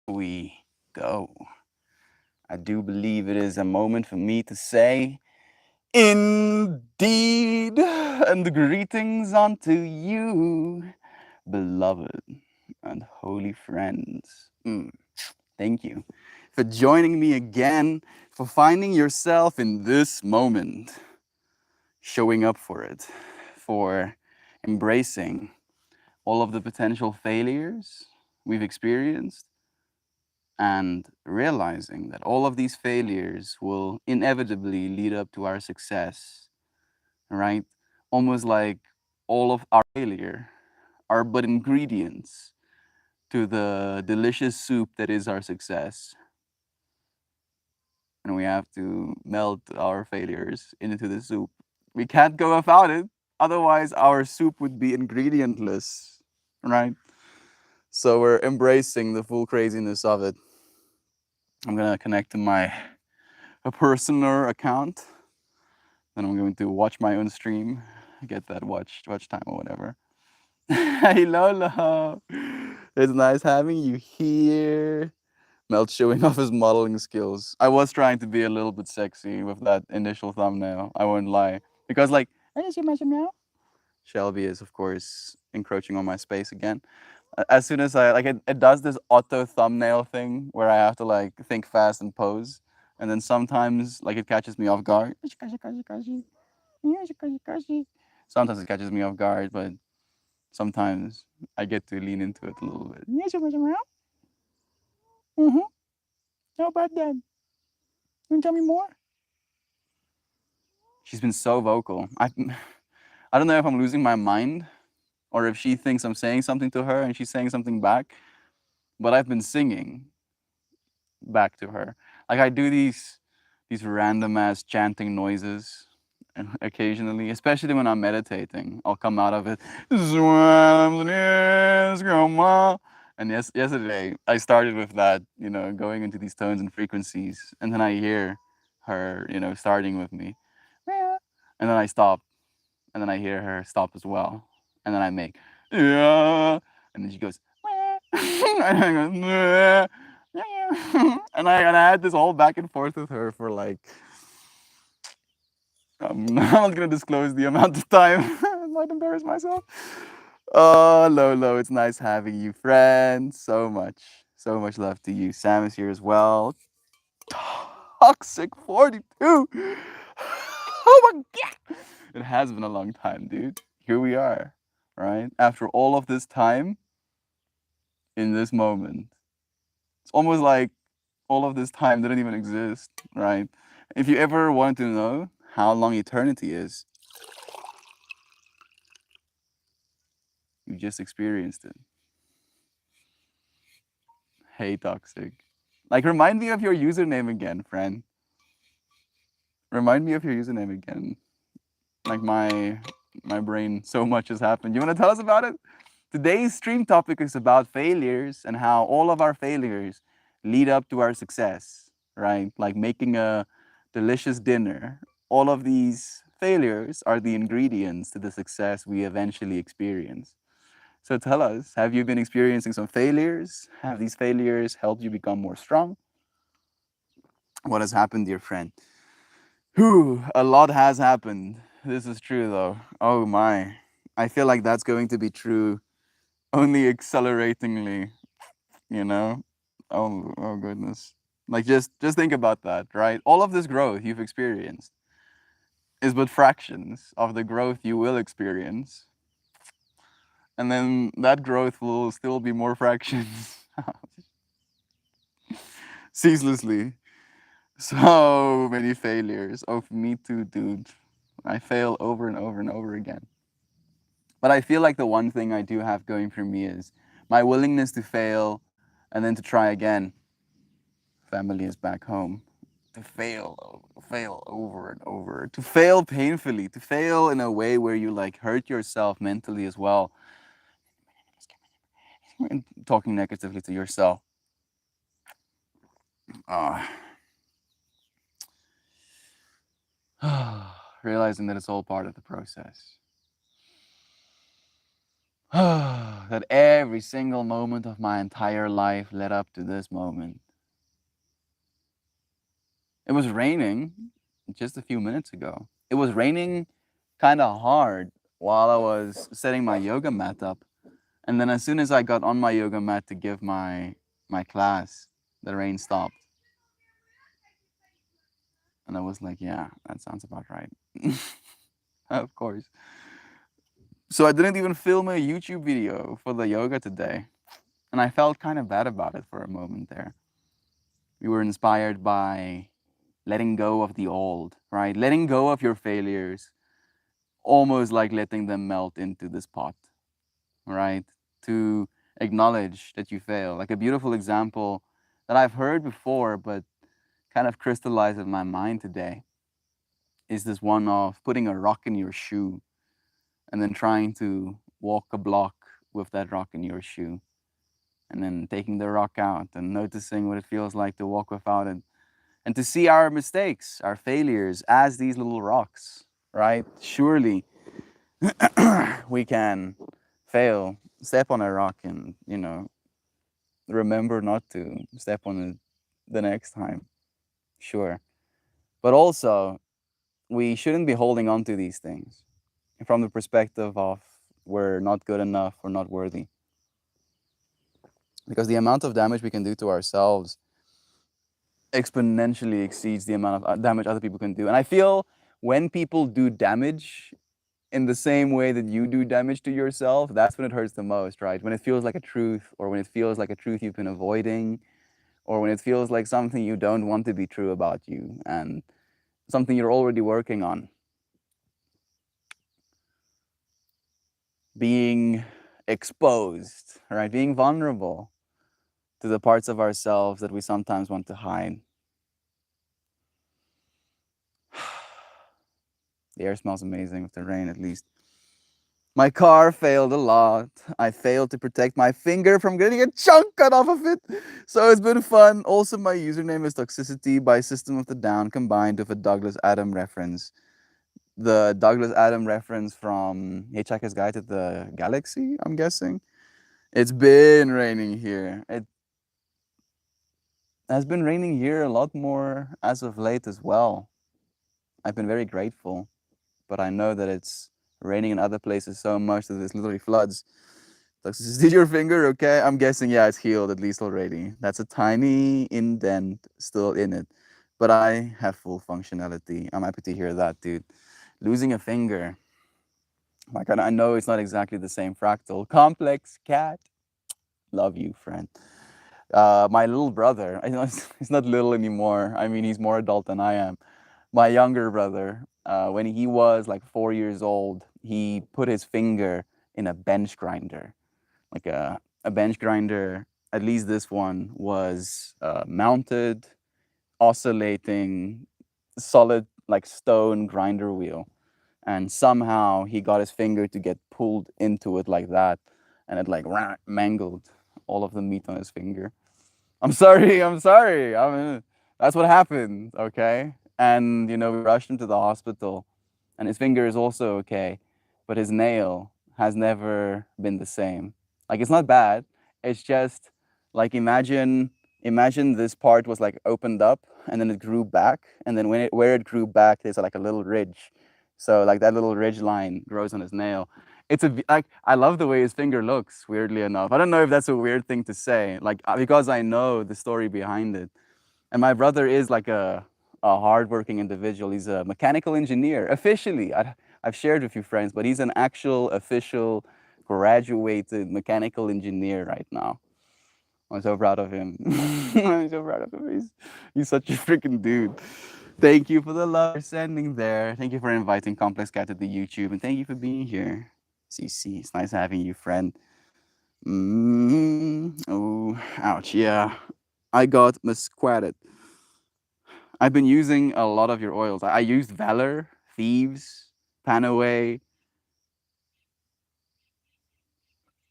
we go. I do believe it is a moment for me to say, indeed, and greetings unto you, beloved and holy friends. Thank you for joining me again, for finding yourself in this moment, showing up for it, for embracing all of the potential failures we've experienced and realizing that all of these failures will inevitably lead up to our success, right? Almost like all of our failure are but ingredients to the delicious soup that is our success. And we have to melt our failures into the soup. We can't go without it, otherwise, our soup would be ingredientless, right? So we're embracing the full craziness of it. I'm gonna connect to my a personal account. Then I'm going to watch my own stream, get that watch time or whatever. Hey Lola, it's nice having you here. Melt showing off his modeling skills. I was trying to be a little bit sexy with that initial thumbnail. I won't lie, because like, I just imagine now. Shelby is of course encroaching on my space again. As soon as I like it does this auto thumbnail thing where I have to like think fast and pose, and then sometimes like it catches me off guard. Sometimes it catches me off guard, but sometimes I get to lean into it a little bit. Mm-hmm. How about that? You want to tell me more? She's been so vocal. I don't know if I'm losing my mind or if she thinks I'm saying something to her and she's saying something back, but I've been singing back to her. Like I do these random ass chanting noises occasionally, especially when I'm meditating. I'll come out of it. And yesterday I started with that, going into these tones and frequencies, and then I hear her, starting with me, and then I stop, and then I hear her stop as well, and then I make, yeah, and then she goes, and I go, and I had this whole back and forth with her for like, I'm not gonna disclose the amount of time. I might embarrass myself. Oh, Lolo, it's nice having you, friend. So much love to you. Sam is here as well. Toxic 42. Oh my god. It has been a long time, dude. Here we are, right? After all of this time in this moment. It's almost like all of this time didn't even exist, right? If you ever wanted to know how long eternity is, you just experienced it. Hey, Toxic. Like, remind me of your username again, friend. Remind me of your username again. Like, my brain, so much has happened. You want to tell us about it? Today's stream topic is about failures and how all of our failures lead up to our success, right? Like making a delicious dinner. All of these failures are the ingredients to the success we eventually experience. So tell us, have you been experiencing some failures? Have these failures helped you become more strong? What has happened, dear friend? Whew, a lot has happened. This is true, though. Oh my. I feel like that's going to be true only acceleratingly, you know? Oh goodness. Like just think about that, right? All of this growth you've experienced is but fractions of the growth you will experience. And then that growth will still be more fractions ceaselessly. So many failures. Oh, me too, dude. I fail over and over and over again. But I feel like the one thing I do have going for me is my willingness to fail and then to try again. Family is back home. To fail over and over, to fail painfully, to fail in a way where you like hurt yourself mentally as well, and talking negatively to yourself. Uh, realizing that it's all part of the process. that every single moment of my entire life led up to this moment. It was raining just a few minutes ago. It was raining kind of hard while I was setting my yoga mat up. And then as soon as I got on my yoga mat to give my class, the rain stopped. And I was like, yeah, that sounds about right. Of course. So I didn't even film a YouTube video for the yoga today. And I felt kind of bad about it for a moment there. We were inspired by letting go of the old, right? Letting go of your failures, almost like letting them melt into this pot, right? To acknowledge that you fail. Like a beautiful example that I've heard before, but kind of crystallized in my mind today is this one of putting a rock in your shoe and then trying to walk a block with that rock in your shoe. And then taking the rock out and noticing what it feels like to walk without it. And to see our mistakes, our failures as these little rocks, right? Surely we can fail, step on a rock and, remember not to step on it the next time. Sure. But also, we shouldn't be holding on to these things from the perspective of we're not good enough, we're not worthy. Because the amount of damage we can do to ourselves exponentially exceeds the amount of damage other people can do. And I feel when people do damage in the same way that you do damage to yourself, that's when it hurts the most, right? When it feels like a truth, or when it feels like a truth you've been avoiding, or when it feels like something you don't want to be true about you and something you're already working on. Being exposed, right? Being vulnerable to the parts of ourselves that we sometimes want to hide. The air smells amazing with the rain, at least. My car failed a lot. I failed to protect my finger from getting a chunk cut off of it. So it's been fun. Also, my username is Toxicity by System of the Down combined with a Douglas Adam reference. The Douglas Adam reference from Hitchhiker's Guide to the Galaxy, I'm guessing. It's been raining here. It has been raining here a lot more as of late as well. I've been very grateful, but I know that it's raining in other places so much that there's literally floods. Did your finger okay? I'm guessing, yeah, it's healed at least already. That's a tiny indent still in it, but I have full functionality. I'm happy to hear that, dude. Losing a finger, like I know it's not exactly the same fractal. Complex cat, love you, friend. My little brother, I know he's not little anymore. I mean, he's more adult than I am. My younger brother, when he was like 4 years old, he put his finger in a bench grinder. Like a bench grinder, at least this one was mounted, oscillating, solid like stone grinder wheel. And somehow he got his finger to get pulled into it like that, and it like mangled all of the meat on his finger. I'm sorry, I'm sorry. I mean, that's what happened, okay? And we rushed him to the hospital, and his finger is also okay, but his nail has never been the same. Like it's not bad. It's just like imagine this part was like opened up and then it grew back, and then where it grew back, there's like a little ridge. So like that little ridge line grows on his nail. Like I love the way his finger looks. Weirdly enough, I don't know if that's a weird thing to say. Like because I know the story behind it, and my brother is like a hardworking individual. He's a mechanical engineer officially. I've shared with a few friends, but he's an actual official graduated mechanical engineer right now. I'm so proud of him. I'm so proud of him. He's such a freaking dude. Thank you for the love you're sending there. Thank you for inviting Complex Cat to the YouTube, and thank you for being here. CC, it's nice having you, friend. Oh, ouch. Yeah, I got misquatted. I've been using a lot of your oils. I used Valor, Thieves, Panaway,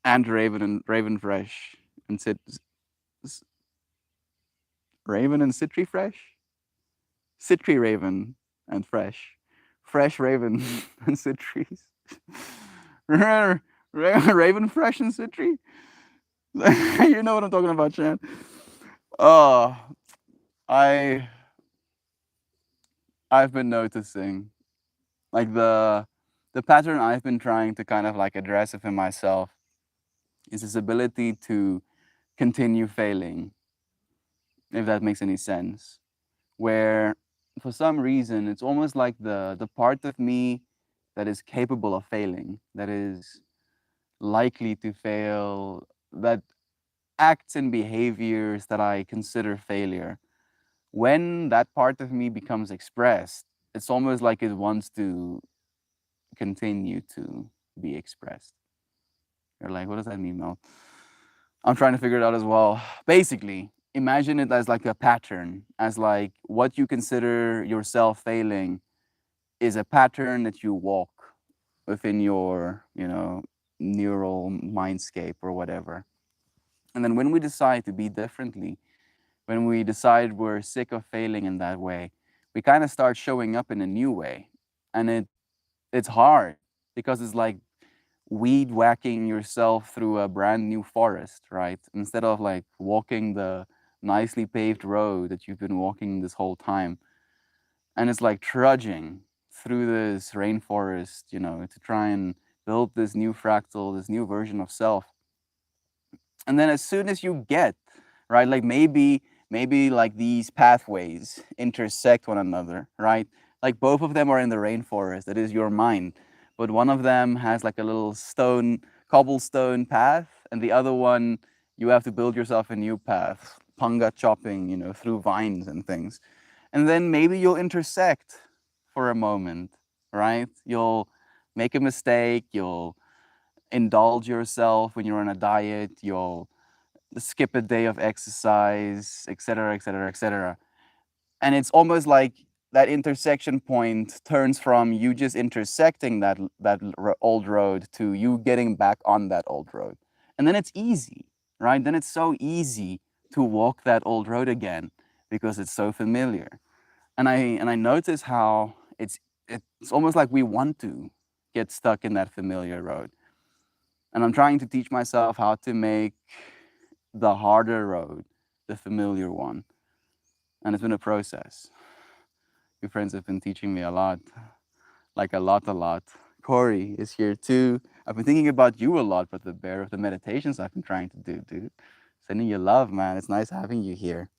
and Raven Fresh, and Raven and Citry Fresh, Citry Raven and Fresh, Fresh Raven and Citries. Raven Fresh and Citry. You know what I'm talking about, Chan. Oh, I I've been noticing like the pattern I've been trying to kind of like address within myself is this ability to continue failing, if that makes any sense. Where for some reason it's almost like the part of me that is capable of failing, that is likely to fail, that acts and behaviors that I consider failure. When that part of me becomes expressed, it's almost like it wants to continue to be expressed. You're like, what does that mean, Mel? I'm trying to figure it out as well. Basically, imagine it as like a pattern, as like what you consider yourself failing is a pattern that you walk within your, neural mindscape or whatever. And then when we decide to be differently, when we decide we're sick of failing in that way, we kind of start showing up in a new way. And it's hard because it's like weed whacking yourself through a brand new forest, right? Instead of like walking the nicely paved road that you've been walking this whole time. And it's like trudging through this rainforest, to try and build this new fractal, this new version of self. And then as soon as you get, right, like maybe like these pathways intersect one another, right? Like both of them are in the rainforest, that is your mind, but one of them has like a little cobblestone path, and the other one you have to build yourself a new path, panga chopping, through vines and things. And then maybe you'll intersect for a moment, right? You'll make a mistake, you'll indulge yourself when you're on a diet, you'll skip a day of exercise, etc., etc., etc. And it's almost like that intersection point turns from you just intersecting that old road to you getting back on that old road. And then it's easy, right? Then it's so easy to walk that old road again because it's so familiar. And I notice how it's almost like we want to get stuck in that familiar road. And I'm trying to teach myself how to make the harder road the familiar one. And it's been a process. Your friends have been teaching me a lot, like a lot, a lot. Corey is here too. I've been thinking about you a lot, but the bear of the meditations I've been trying to do, dude. Sending you love, man. It's nice having you here.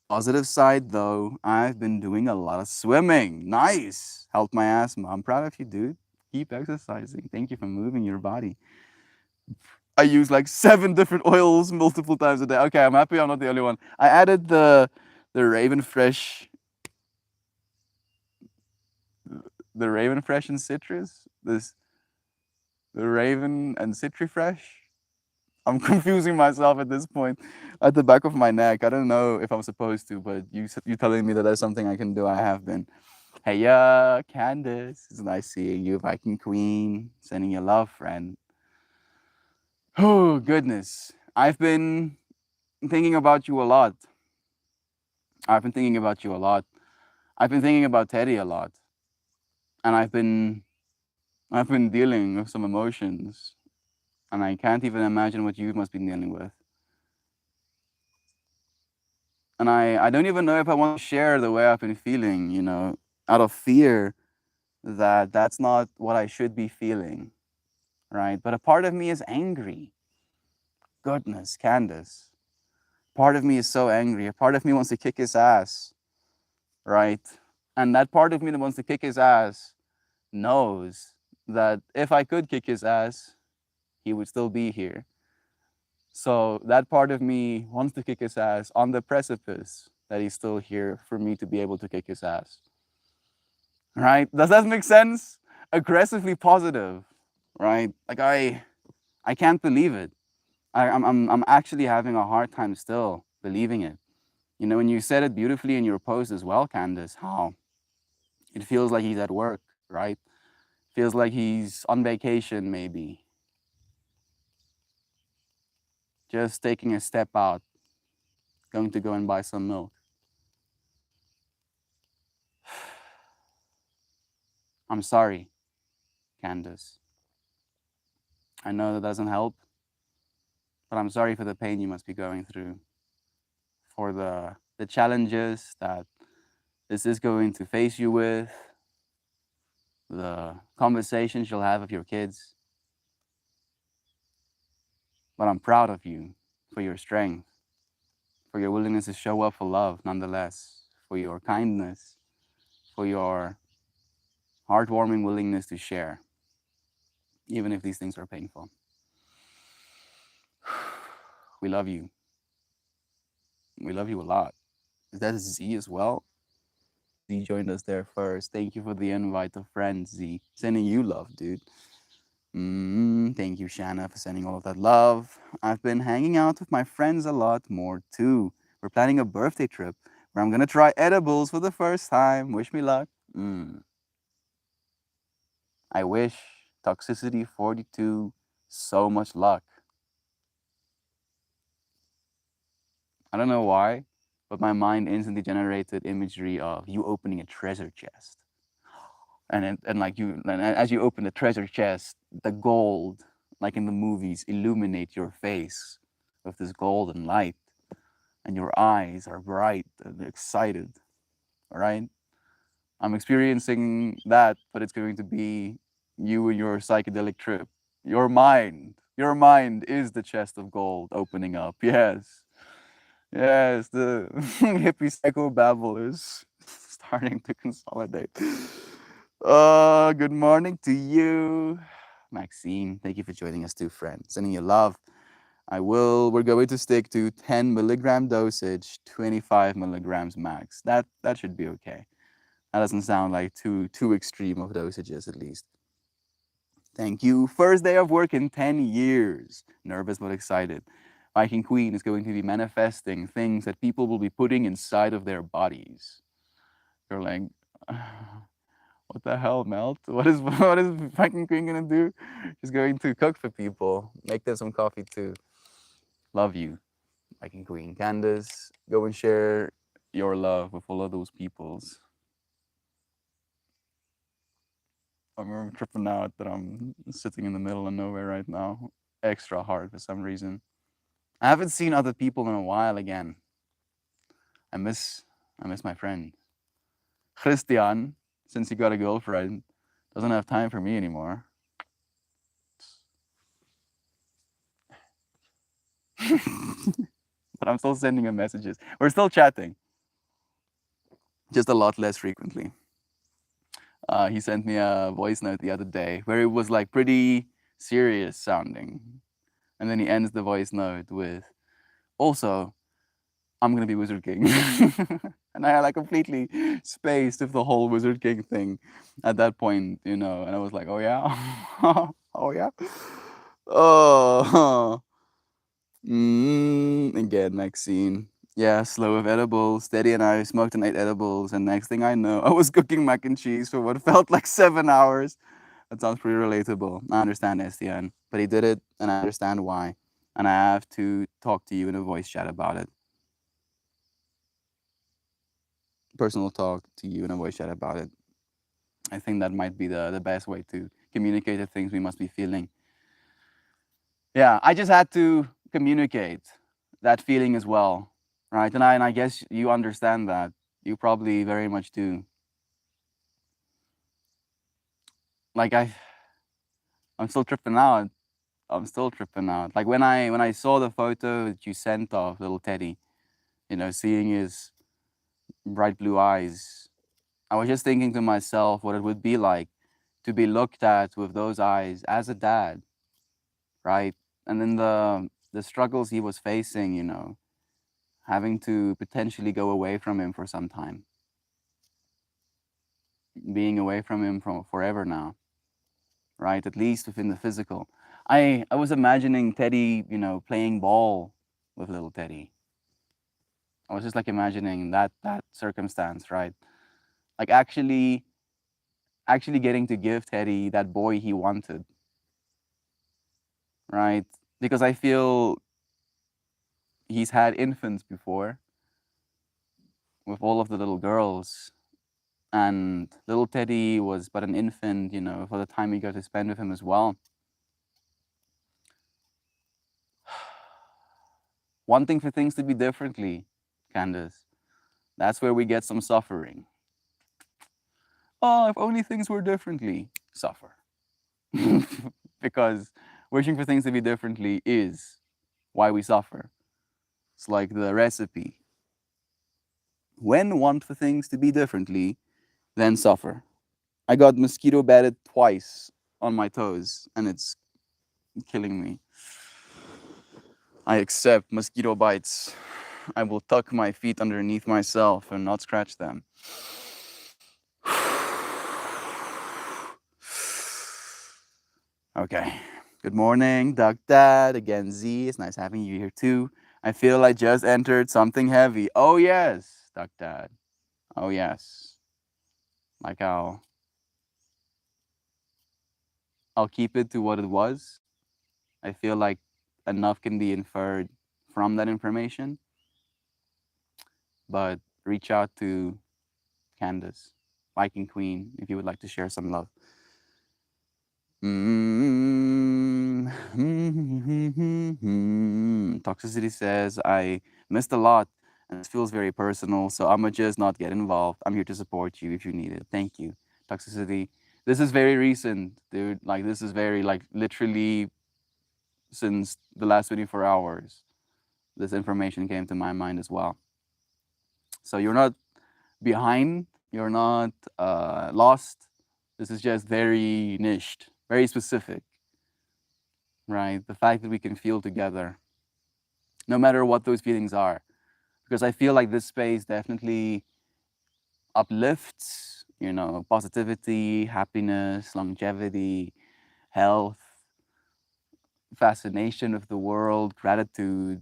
Positive side though, I've been doing a lot of swimming. Nice. Helped my asthma. I'm proud of you, dude. Keep exercising. Thank you for moving your body. I use like 7 different oils multiple times a day. Okay, I'm happy I'm not the only one. I added the Raven Fresh, the Raven Fresh and Citrus. The Raven and Citri Fresh. I'm confusing myself at this point. At the back of my neck. I don't know if I'm supposed to, but you telling me that that's something I can do. I have been. Hey, Candace. It's nice seeing you, Viking Queen. Sending you love, friend. Oh goodness, I've been thinking about you a lot. I've been thinking about you a lot. I've been thinking about Teddy a lot, and I've been dealing with some emotions, and I can't even imagine what you must be dealing with. And I don't even know if I want to share the way I've been feeling, out of fear that that's not what I should be feeling, right? But a part of me is angry. Goodness, Candace. Part of me is so angry. A part of me wants to kick his ass, right? And that part of me that wants to kick his ass knows that if I could kick his ass, he would still be here. So that part of me wants to kick his ass on the precipice that he's still here for me to be able to kick his ass. Right? Does that make sense? Aggressively positive, right? Like I can't believe it. I'm actually having a hard time still believing it. When you said it beautifully in your post as well, Candace, how it feels like he's at work, right? Feels like he's on vacation, maybe, just taking a step out, going to go and buy some milk. I'm sorry, Candace. I know that doesn't help, but I'm sorry for the pain you must be going through, for the challenges that this is going to face you with, the conversations you'll have with your kids. But I'm proud of you for your strength, for your willingness to show up for love nonetheless, for your kindness, for your heartwarming willingness to share, even if these things are painful. We love you. We love you a lot. Is that Z as well? Z joined us there first. Thank you for the invite of friends, Z. Sending you love, dude. Thank you, Shanna, for sending all of that love. I've been hanging out with my friends a lot more too. We're planning a birthday trip where I'm gonna try edibles for the first time. Wish me luck. I wish Toxicity 42 so much luck. I don't know why, but my mind instantly generated imagery of you opening a treasure chest. And like and as you open the treasure chest, the gold, like in the movies, illuminate your face with this golden light, and your eyes are bright and excited. All right, I'm experiencing that, but it's going to be you and your psychedelic trip. Your mind is the chest of gold opening up. Yes, yes, the hippie psycho babble is starting to consolidate. Good morning to you, Maxine. Thank you for joining us too, friend. Sending you love. We're going to stick to 10 milligram dosage, 25 milligrams max. That should be okay. That doesn't sound like too extreme of dosages, at least. Thank you. First day of work in 10 years. Nervous but excited. Viking Queen is going to be manifesting things that people will be putting inside of their bodies. You're like, what the hell, Melt? What is Viking Queen gonna do? She's going to cook for people, make them some coffee too. Love you, Viking Queen. Candace, go and share your love with all of those peoples. I'm tripping out that I'm sitting in the middle of nowhere right now. Extra hard for some reason. I haven't seen other people in a while again. I miss my friend. Christian, since he got a girlfriend, doesn't have time for me anymore. But I'm still sending him messages. We're still chatting, just a lot less frequently. He sent me a voice note the other day where it was like pretty serious sounding. And then he ends the voice note with, also, I'm gonna be Wizard King. And I like completely spaced with the whole Wizard King thing at that point, you know, and I was like, oh yeah? Oh yeah? Oh, again, Maxine. Yeah, slow with edibles. Steady and I smoked and ate edibles, and next thing I know, I was cooking mac and cheese for what felt like 7 hours. That sounds pretty relatable. I understand, STN, but he did it, and I understand why. And I have to talk to you in a voice chat about it. Personal talk to you in a voice chat about it. I think that might be the best way to communicate the things we must be feeling. Yeah, I just had to communicate that feeling as well, right? And I guess you understand that. You probably very much do. Like I'm still tripping out. I'm still tripping out. Like when I saw the photo that you sent of little Teddy, you know, seeing his bright blue eyes, I was just thinking to myself what it would be like to be looked at with those eyes as a dad, right? And then the struggles he was facing, you know, having to potentially go away from him for some time, being away from him from forever now, right? At least within the physical. I was imagining Teddy, you know, playing ball with little Teddy. I was just like imagining that circumstance, right? Like actually getting to give Teddy that boy he wanted, right? Because I feel he's had infants before with all of the little girls, and little Teddy was but an infant, you know, for the time he got to spend with him as well. Wanting for things to be differently, Candace. That's where we get some suffering. Oh, if only things were differently, suffer. Because wishing for things to be differently is why we suffer. It's like the recipe. When want for things to be differently, then suffer. I got mosquito batted twice on my toes, and it's killing me. I accept mosquito bites. I will tuck my feet underneath myself and not scratch them. Okay. Good morning, Duck Dad. Again, Z. It's nice having you here too. I feel I just entered something heavy. Oh, yes, Duck Dad. Oh, yes. Like I'll keep it to what it was. I feel like enough can be inferred from that information. But reach out to Candace, Viking Queen, if you would like to share some love. Toxicity says, I missed a lot and this feels very personal, so I'ma just not get involved. I'm here to support you if you need it. Thank you. Toxicity. This is very recent, dude. Like, this is very, like, literally since the last 24 hours, this information came to my mind as well. So you're not behind, you're not lost. This is just very niched, very specific, right? The fact that we can feel together, no matter what those feelings are. Because I feel like this space definitely uplifts, positivity, happiness, longevity, health, fascination of the world, gratitude,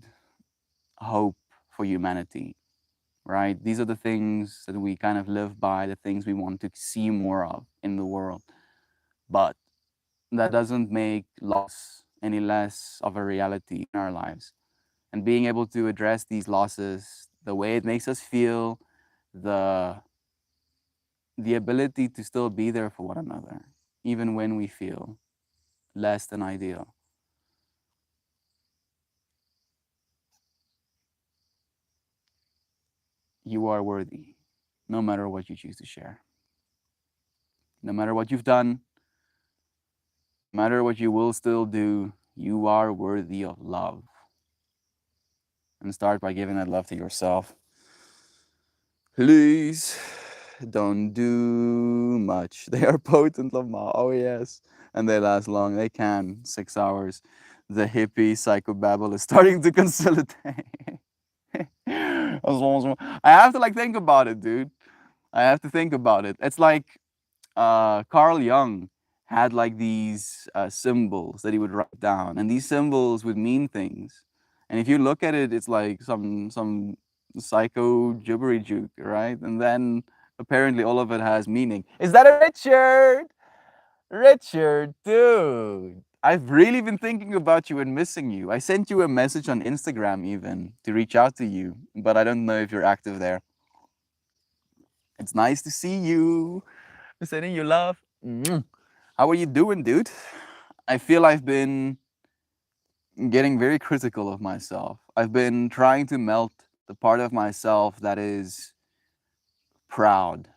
hope for humanity, right? These are the things that we kind of live by, the things we want to see more of in the world. But that doesn't make loss any less of a reality in our lives. And being able to address these losses, the way it makes us feel, the ability to still be there for one another, even when we feel less than ideal. You are worthy, no matter what you choose to share. No matter what you've done, no matter what you will still do, you are worthy of love. And start by giving that love to yourself. Please don't do much. They are potent, Lama. Oh, yes. And they last long. They can. 6 hours. The hippie psychobabble is starting to consolidate. I have to think about it, dude. I have to think about it. It's like Carl Jung had these symbols that he would write down, and these symbols would mean things. And if you look at it, it's like some psycho jibbery juke, right? And then apparently all of it has meaning. Is that a Richard? Richard, dude. I've really been thinking about you and missing you. I sent you a message on Instagram even to reach out to you, but I don't know if you're active there. It's nice to see you. I'm sending you love. How are you doing, dude? I feel I've been getting very critical of myself. I've been trying to melt the part of myself that is proud,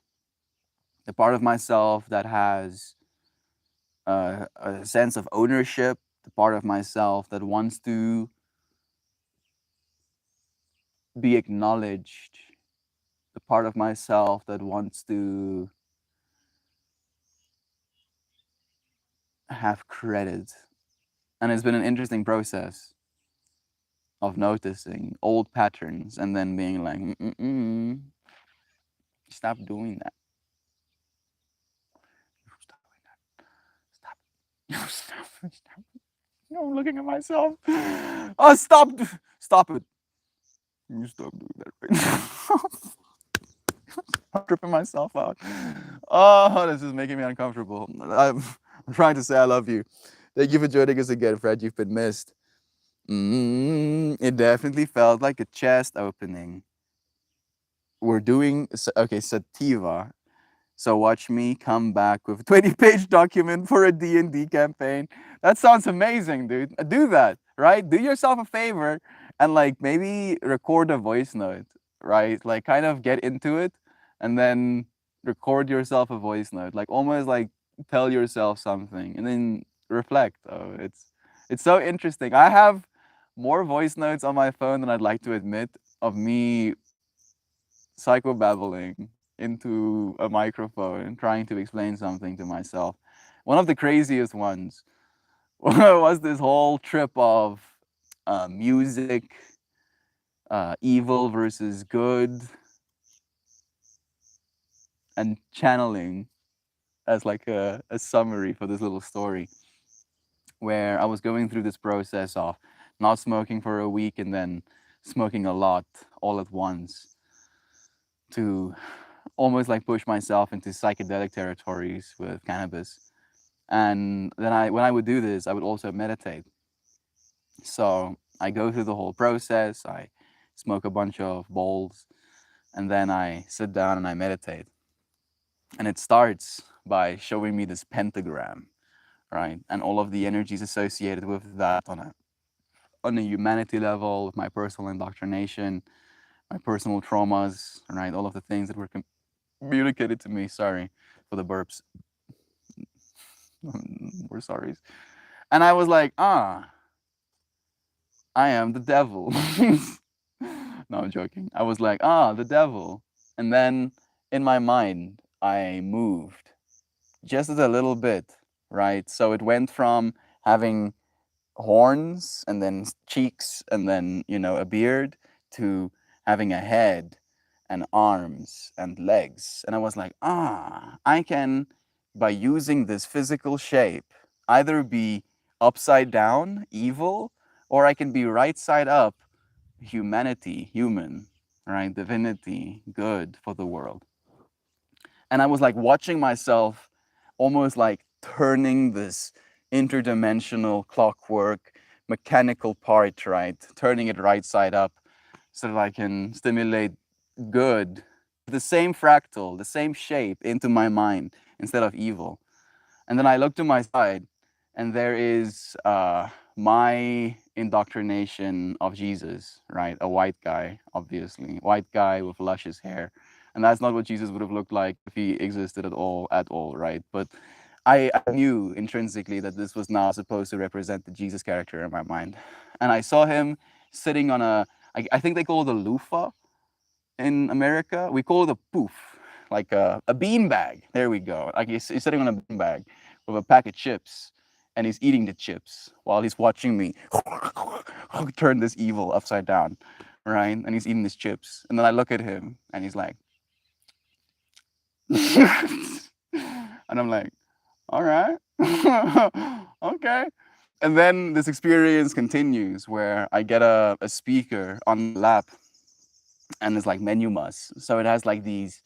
the part of myself that has a sense of ownership, the part of myself that wants to be acknowledged, the part of myself that wants to have credit. And it's been an interesting process of noticing old patterns and then being like, stop doing that. Stop doing that. Stop. Stop. No, I'm looking at myself. Oh, stop. Stop it. You stop doing that right now. I'm tripping myself out. Oh, this is making me uncomfortable. I'm trying to say I love you. Thank you for joining us again, Fred. You've been missed. It definitely felt like a chest opening. We're doing okay, sativa. So watch me come back with a 20-page document for a D&D campaign. That sounds amazing, dude. Do that, right? Do yourself a favor and like maybe record a voice note, right? Like kind of get into it and then record yourself a voice note, like almost like tell yourself something and then reflect. Oh, it's so interesting. I have more voice notes on my phone than I'd like to admit of me psychobabbling into a microphone trying to explain something to myself. One of the craziest ones was this whole trip of music, evil versus good, and channeling as like a summary for this little story where I was going through this process of not smoking for a week and then smoking a lot all at once to almost like push myself into psychedelic territories with cannabis. And then when I would do this, I would also meditate. So I go through the whole process, I smoke a bunch of bowls, and then I sit down and I meditate. And it starts by showing me this pentagram, right? And all of the energies associated with that on a humanity level, with my personal indoctrination, my personal traumas, right? All of the things that were communicated to me. Sorry for the burps. We're sorry. And I was like, I am the devil. No, I'm joking. I was like, the devil. And then in my mind, I moved just a little bit, right? So it went from having horns and then cheeks and then, a beard to having a head and arms and legs. And I was like, I can, by using this physical shape, either be upside down, evil, or I can be right side up, humanity, human, right? Divinity, good for the world. And I was like watching myself almost like turning this interdimensional clockwork mechanical part, right? Turning it right side up so that I can stimulate good, the same fractal, the same shape into my mind instead of evil. And then I look to my side, and there is my indoctrination of Jesus, right? A white guy, obviously, white guy with luscious hair, and that's not what Jesus would have looked like if he existed at all, right? But I knew intrinsically that this was not supposed to represent the Jesus character in my mind, and I saw him sitting on I think they call it a loofah in America. We call it a poof, like a bean bag. There we go. Like he's sitting on a bean bag with a pack of chips, and he's eating the chips while he's watching me turn this evil upside down, right? And he's eating his chips, and then I look at him, and he's like, and I'm like, all right, okay. And then this experience continues where I get a speaker on the lap and it's like menu mus. So it has like these.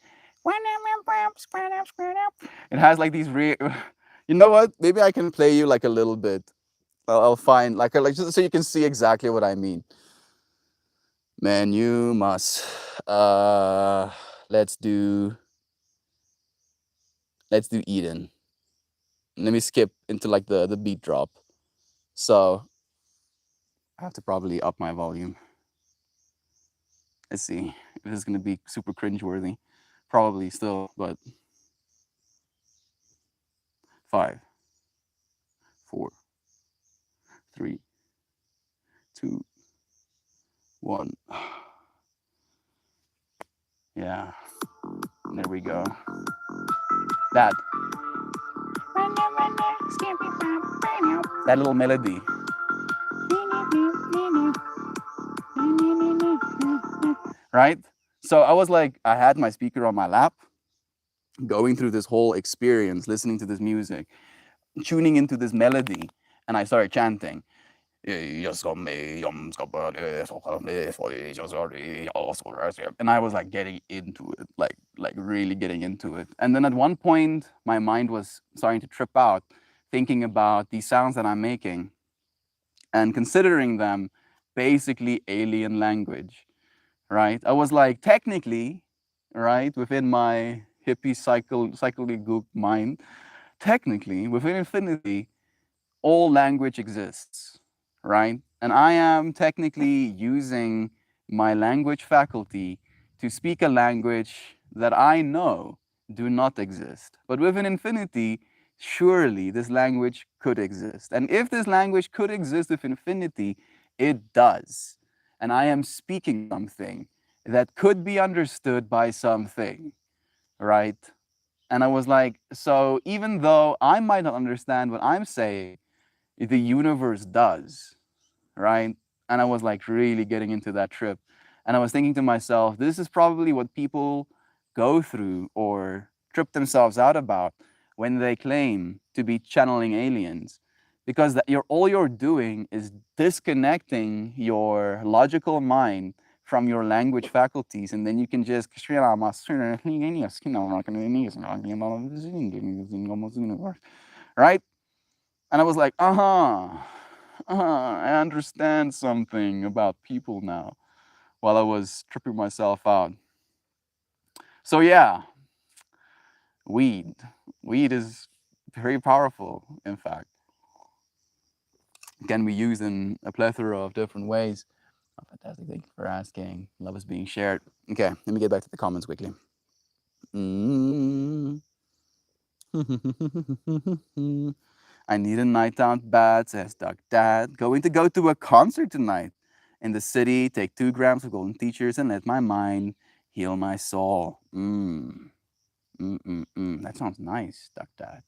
It has like these You know what? Maybe I can play you like a little bit. I'll find like just so you can see exactly what I mean. Menu mus. Let's do Eden. Let me skip into like the beat drop. So I have to probably up my volume. Let's see if this is gonna be super cringeworthy. Probably still, but 5, 4, 3, 2, 1. Yeah, there we go. That little melody. Right? So I was like, I had my speaker on my lap, going through this whole experience, listening to this music, tuning into this melody, and I started chanting. And I was like getting into it, like really getting into it. And then at one point, my mind was starting to trip out, thinking about these sounds that I'm making and considering them basically alien language, right? I was like, technically, right, within my hippie cyclically gook mind, technically, within infinity, all language exists, right? And I am technically using my language faculty to speak a language that I know do not exist. But with an infinity, surely this language could exist. And if this language could exist with infinity, it does. And I am speaking something that could be understood by something, right? And I was like, so even though I might not understand what I'm saying, the universe does, right? And I was like really getting into that trip. And I was thinking to myself, this is probably what people go through or trip themselves out about when they claim to be channeling aliens. Because that all you're doing is disconnecting your logical mind from your language faculties, and then you can just right? And I was like, I understand something about people now while I was tripping myself out. So, yeah, weed. Weed is very powerful, in fact. It can be used in a plethora of different ways. Oh, fantastic. Thank you for asking. Love is being shared. Okay, let me get back to the comments quickly. Mm. I need a night out bad, says Duck Dad. Going to go to a concert tonight in the city, take 2 grams of golden teachers and let my mind heal my soul. That sounds nice, Duck Dad.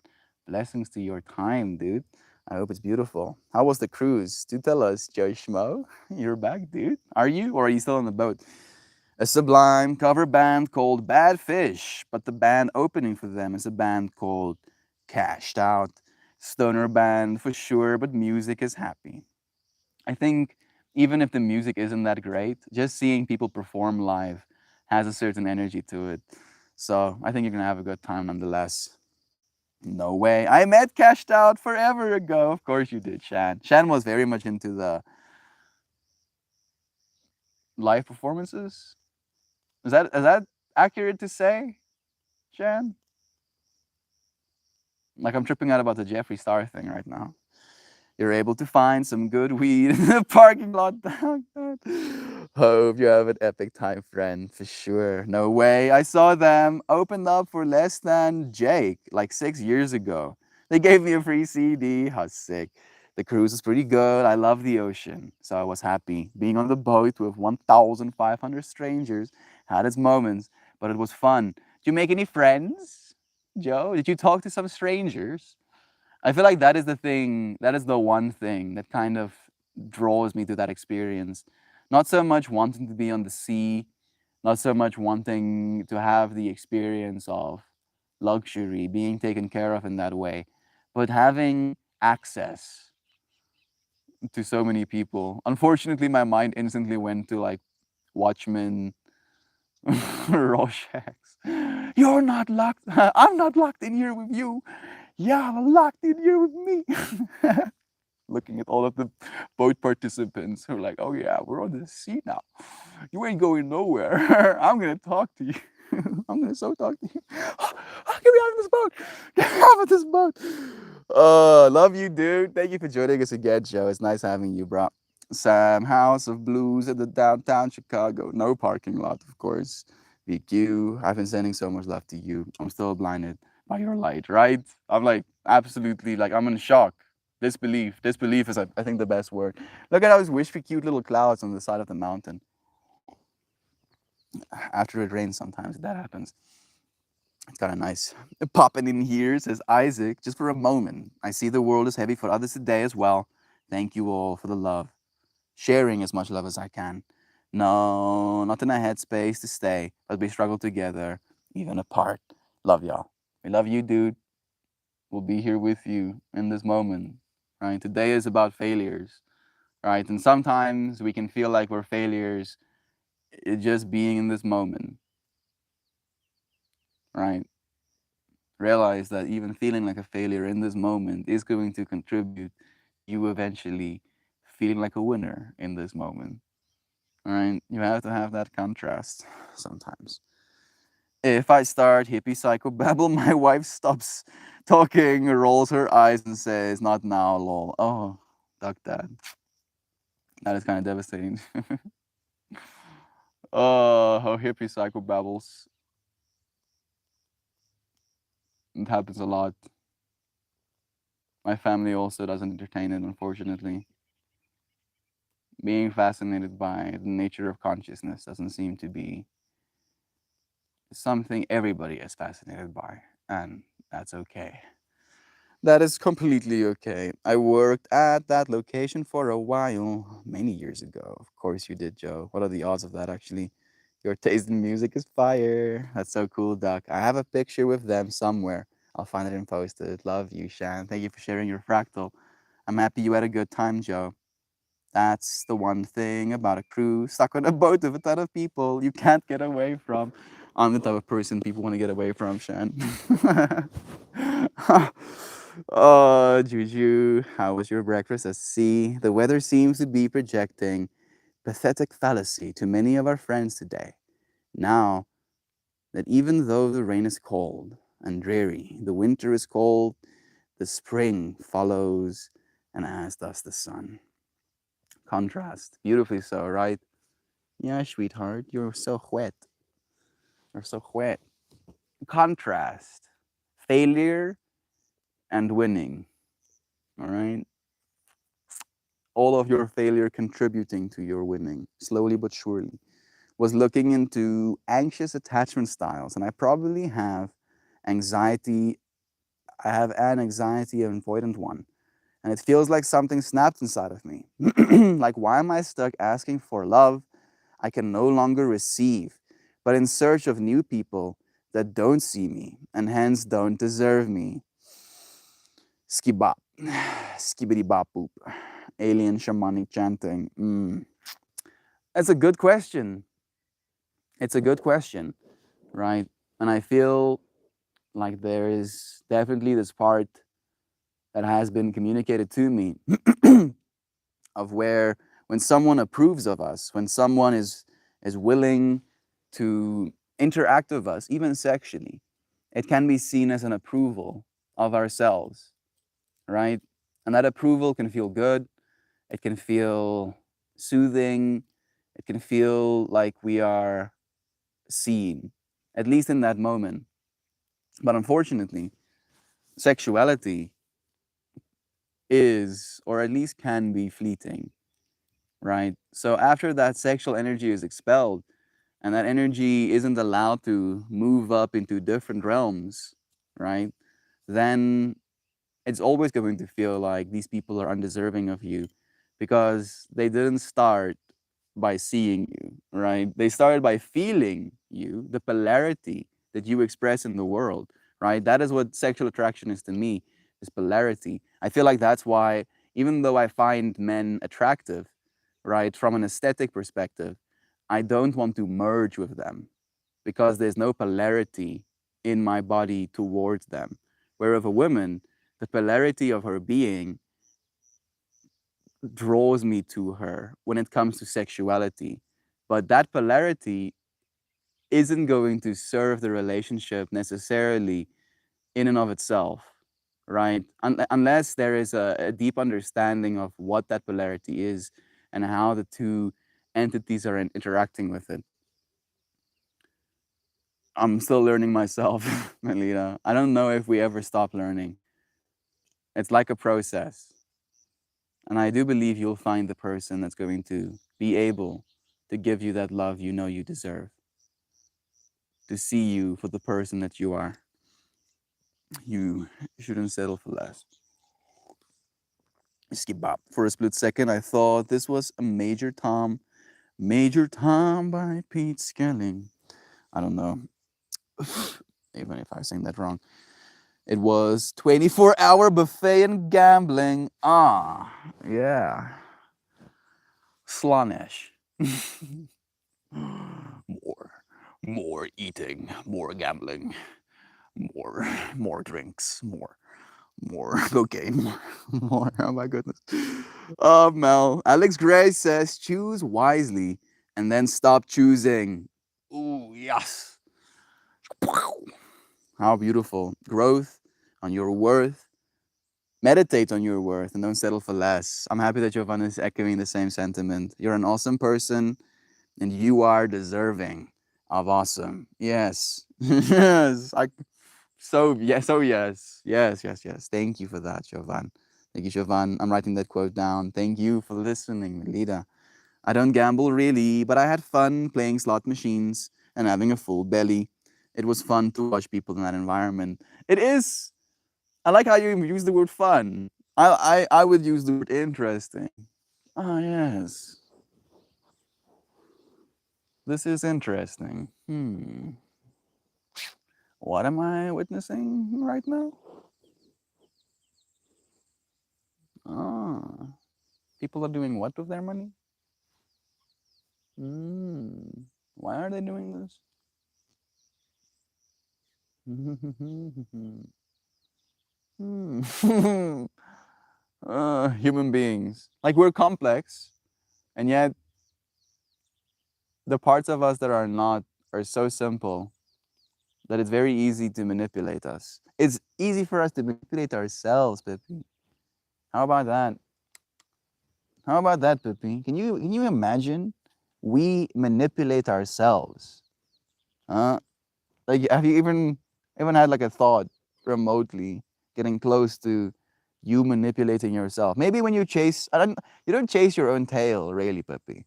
Blessings to your time, dude. I hope it's beautiful. How was the cruise? Do tell us, Joe Schmo. You're back, dude. Are you? Or are you still on the boat? A Sublime cover band called Bad Fish, but the band opening for them is a band called Cashed Out. Stoner band for sure, but music is happy. I think even if the music isn't that great, just seeing people perform live has a certain energy to it. So I think you're gonna have a good time nonetheless. No way. I met Cashed Out forever ago. Of course you did, Shan. Shan was very much into the live performances. Is that accurate to say, Shan? Like I'm tripping out about the Jeffree Star thing right now. You're able to find some good weed in the parking lot. Hope you have an epic time, friend, for sure. No way. I saw them opened up for Less Than Jake like 6 years ago. They gave me a free CD. How sick. The cruise was pretty good. I love the ocean. So I was happy. Being on the boat with 1,500 strangers had its moments, but it was fun. Did you make any friends, Joe? Did you talk to some strangers? I feel like that is the thing, that is the one thing that kind of draws me to that experience. Not so much wanting to be on the sea, not so much wanting to have the experience of luxury, being taken care of in that way, but having access to so many people. Unfortunately, my mind instantly went to like Watchmen, Rorschach. You're not locked. I'm not locked in here with you. Yeah, I'm locked in here with me. Looking at all of the boat participants who are like, oh yeah, we're on the sea now. You ain't going nowhere. I'm gonna talk to you. I'm gonna so talk to you. Get me out of this boat. Get me out of this boat. Love you, dude. Thank you for joining us again, Joe. It's nice having you, bro. Sam House of Blues at the downtown Chicago. No parking lot, of course. VQ. I've been sending so much love to you. I'm still blinded by your light, right? I'm like absolutely like I'm in shock. Disbelief. Disbelief is I think the best word. Look at those wispy cute little clouds on the side of the mountain. After it rains sometimes that happens. It's kind of nice. Popping in here, says Isaac, just for a moment. I see the world is heavy for others today as well. Thank you all for the love. Sharing as much love as I can. No, not in a headspace to stay, but we struggle together, even apart. Love y'all. We love you, dude. We'll be here with you in this moment. Right? Today is about failures. Right? And sometimes we can feel like we're failures just being in this moment. Right? Realize that even feeling like a failure in this moment is going to contribute to you eventually feeling like a winner in this moment. All right, you have to have that contrast sometimes. If I start hippie psychobabble, my wife stops talking, rolls her eyes, and says, "Not now, lol." Oh, duck that. That is kind of devastating. Oh, how hippie psychobabbles. It happens a lot. My family also doesn't entertain it, unfortunately. Being fascinated by the nature of consciousness doesn't seem to be something everybody is fascinated by, and that's okay. That is completely okay. I worked at that location for a while, many years ago. Of course you did, Joe. What are the odds of that, actually? Your taste in music is fire. That's so cool, Duck. I have a picture with them somewhere. I'll find it and post it. Love you, Shan. Thank you for sharing your fractal. I'm happy you had a good time, Joe. That's the one thing about a crew stuck on a boat with a ton of people you can't get away from. I'm the type of person people want to get away from, Shan. Oh, Juju, how was your breakfast? Let's see. The weather seems to be projecting pathetic fallacy to many of our friends today. Now that even though the rain is cold and dreary, the winter is cold, the spring follows, and as does the sun. Contrast. Beautifully so, right? Yeah, sweetheart, you're so wet. You're so wet. Contrast. Failure and winning. All right? All of your failure contributing to your winning, slowly but surely. Was looking into anxious attachment styles, and I probably have anxiety. I have an anxiety avoidant one, and it feels like something snapped inside of me. Like, why am I stuck asking for love I can no longer receive, but in search of new people that don't see me and hence don't deserve me? Skibop, skibidi bop boop, alien shamanic chanting. That's a good question. It's a good question, right? And I feel like there is definitely this part that has been communicated to me of where when someone approves of us, when someone is willing to interact with us, even sexually, it can be seen as an approval of ourselves, right? And that approval can feel good, it can feel soothing, it can feel like we are seen, at least in that moment. But unfortunately, sexuality is, or at least can be, fleeting, right? So after that sexual energy is expelled and that energy isn't allowed to move up into different realms, right? Then it's always going to feel like these people are undeserving of you because they didn't start by seeing you, right? They started by feeling you, the polarity that you express in the world, right? That is what sexual attraction is to me, is polarity. I feel like that's why, even though I find men attractive, right, from an aesthetic perspective, I don't want to merge with them because there's no polarity in my body towards them. Where of a woman, the polarity of her being draws me to her when it comes to sexuality. But that polarity isn't going to serve the relationship necessarily in and of itself, right? Unless there is a deep understanding of what that polarity is and how the two entities are interacting with it. I'm still learning myself, Melita. I don't know if we ever stop learning. It's like a process. And I do believe you'll find the person that's going to be able to give you that love you know you deserve, to see you for the person that you are. You shouldn't settle for less. Skip bop. For a split second, I thought this was a Major Tom. Major Tom by Pete Skelling. I don't know. Even if I sang that wrong. It was 24-hour buffet and gambling. Ah, yeah. Slaanesh. more eating, more gambling, more drinks, more cocaine, more. Oh my goodness. Oh, Mel. Alex Gray says, choose wisely and then stop choosing. Ooh, yes. How beautiful. Growth on your worth Meditate on your worth and don't settle for less. I'm happy that Giovanna is echoing the same sentiment. You're an awesome person and you are deserving of awesome. Yes. Yes. Yes. Thank you for that, Jovan. Thank you, Jovan. I'm writing that quote down. Thank you for listening, Melida. I don't gamble really, but I had fun playing slot machines and having a full belly. It was fun to watch people in that environment. It is. I like how you use the word fun. I would use the word interesting. Ah, yes. This is interesting. What am I witnessing right now? Ah, people are doing what with their money? Why are they doing this? Human beings. Like we're complex, and yet the parts of us that are not are so simple that it's very easy to manipulate us. It's easy for us to manipulate ourselves, Pippi. How about that? How about that, Pippi? Can you imagine we manipulate ourselves? Huh? Like have you even had like a thought remotely getting close to you manipulating yourself? Maybe when you don't chase your own tail, really, Pippi.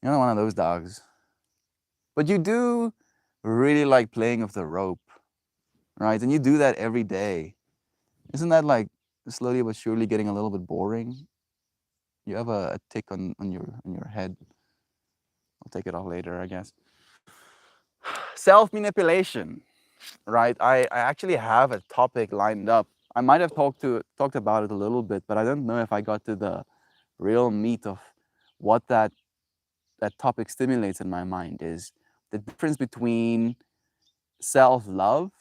You're not one of those dogs. But you do really like playing with the rope, right? And you do that every day. Isn't that like slowly but surely getting a little bit boring? You have a tick on your head. I'll take it off later, I guess. Self manipulation, right? I actually have a topic lined up. I might have talked about it a little bit, but I don't know if I got to the real meat of what that topic stimulates in my mind is the difference between self love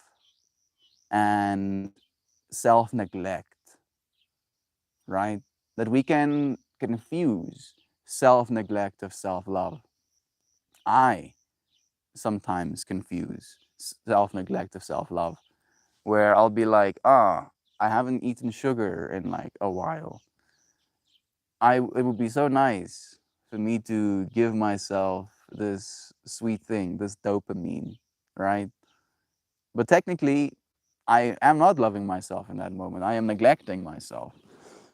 and self neglect, right? That we can confuse self neglect of self love. I sometimes confuse self neglect of self love, where I'll be like, I haven't eaten sugar in like a while. It would be so nice for me to give myself this sweet thing, this dopamine, right? But technically, I am not loving myself in that moment. I am neglecting myself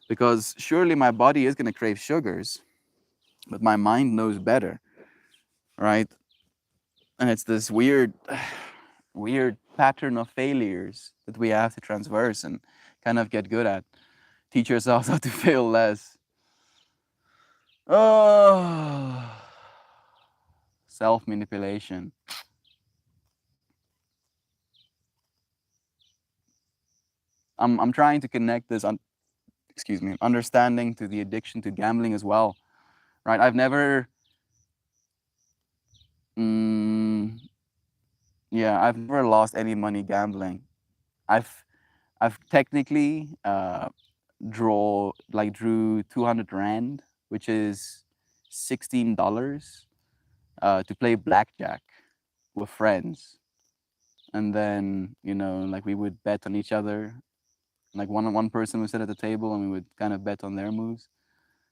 because surely my body is going to crave sugars, but my mind knows better, right? And it's this weird pattern of failures that we have to transverse and kind of get good at. Teach yourselves how to fail less. Oh, self manipulation. I'm trying to connect this excuse me, understanding to the addiction to gambling as well, right? Mm, I've never lost any money gambling. I've I've technically drew 200 rand, which is $16, to play blackjack with friends, and then like we would bet on each other. Like one person would sit at the table, and we would kind of bet on their moves.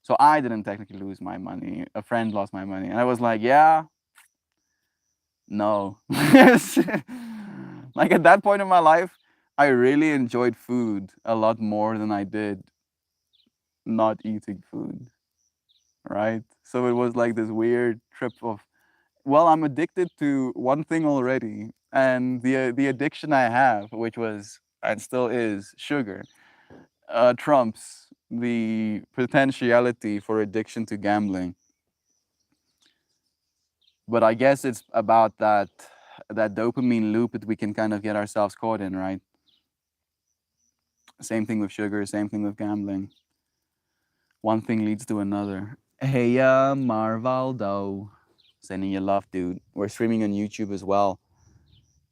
So I didn't technically lose my money. A friend lost my money, and I was like, yeah, no. Like at that point in my life, I really enjoyed food a lot more than I did not eating food, right? So it was like this weird trip of, well, I'm addicted to one thing already, and the addiction I have, which was and still is sugar, trumps the potentiality for addiction to gambling. But I guess it's about that dopamine loop that we can kind of get ourselves caught in, right? Same thing with sugar, same thing with gambling. One thing leads to another. Hey, Marvaldo. Sending you love, dude. We're streaming on YouTube as well.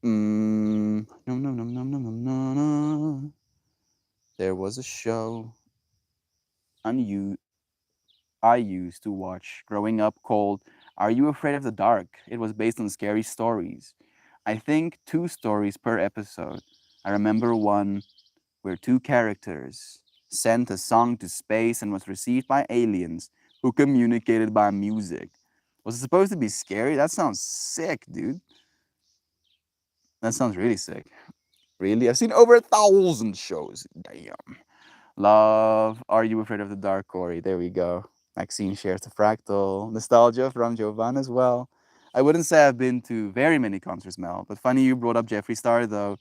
No, no, no, no, no, no, no, no. There was a show on you I used to watch growing up called Are You Afraid of the Dark? It was based on scary stories. I think 2 stories per episode. I remember one where 2 characters sent a song to space and was received by aliens who communicated by music. Was it supposed to be scary? That sounds sick, dude. That sounds really sick. Really? I've seen over 1,000 shows. Damn. Love. Are you afraid of the dark, Corey? There we go. Maxine shares the fractal. Nostalgia from Jovan as well. I wouldn't say I've been to very many concerts, Mel, but funny you brought up Jeffree Star though.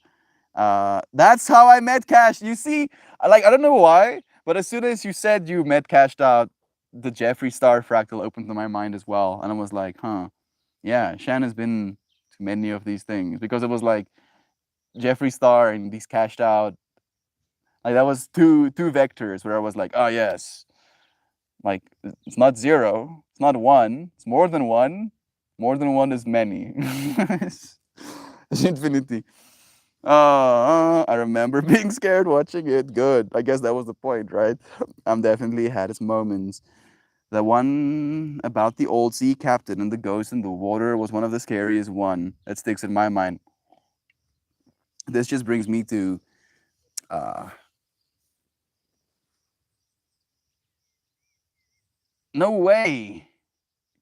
That's how I met Cash. You see, I don't know why, but as soon as you said you met Cashed Out, the Jeffree Star fractal opened to my mind as well, and I was like, huh, yeah, Shan has been to many of these things because it was like Jeffree Star and these Cashed Out. Like that was two vectors where I was like, oh yes, like it's not zero, it's not one, it's more than one. More than one is many. It's infinity. I remember being scared watching it. Good. I guess that was the point, right? Definitely had its moments. The one about the old sea captain and the ghost in the water was one of the scariest one that sticks in my mind. This just brings me to uh no way.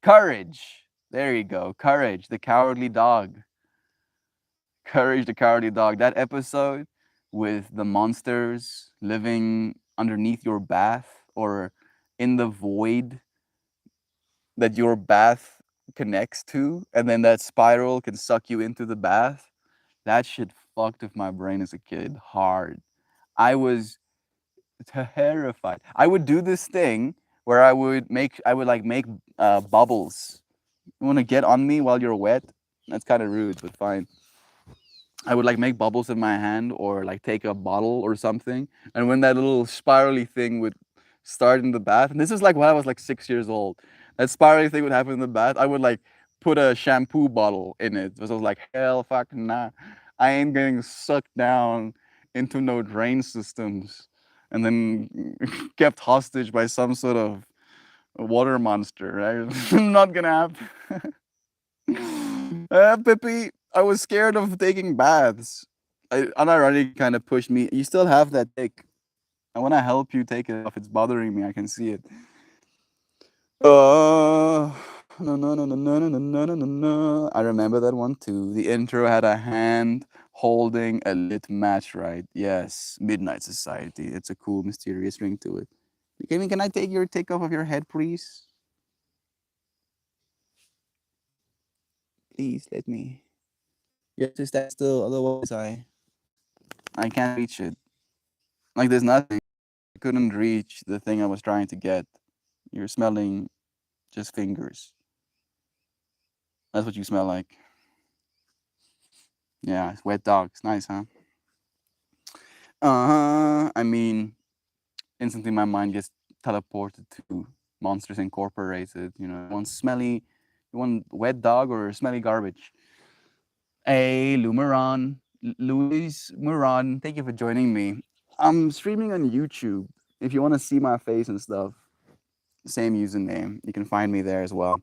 Courage. There you go. Courage, the cowardly dog. Courage the Cowardly Dog. That episode with the monsters living underneath your bath or in the void that your bath connects to, and then that spiral can suck you into the bath. That shit fucked with my brain as a kid hard. I was terrified. I would do this thing where I would like make bubbles. You want to get on me while you're wet? That's kind of rude, but fine. I would like make bubbles in my hand or like take a bottle or something. And when that little spirally thing would start in the bath, and this is like when I was like 6 years old, that spirally thing would happen in the bath, I would like put a shampoo bottle in it. Because I was like, hell fuck nah. I ain't getting sucked down into no drain systems and then kept hostage by some sort of water monster, right? Not gonna happen. Pippi, I was scared of taking baths. Unironically kind of pushed me. You still have that tick. I want to help you take it off. It's bothering me. I can see it. No, no, no, no, no, no, no, no, no, no, no. I remember that one too. The intro had a hand holding a lit match, right? Yes, Midnight Society. It's a cool, mysterious ring to it. Can I take your tick off of your head, please? Please let me. You have to stand still, otherwise I can't reach it. Like there's nothing. I couldn't reach the thing I was trying to get. You're smelling just fingers. That's what you smell like. Yeah, it's wet dogs. Nice, huh? I mean, instantly my mind gets teleported to Monsters Incorporated. You know, one smelly, you want wet dog or smelly garbage? Hey, Lumeron, Luis Muran, thank you for joining me. I'm streaming on YouTube. If you want to see my face and stuff, same username. You can find me there as well.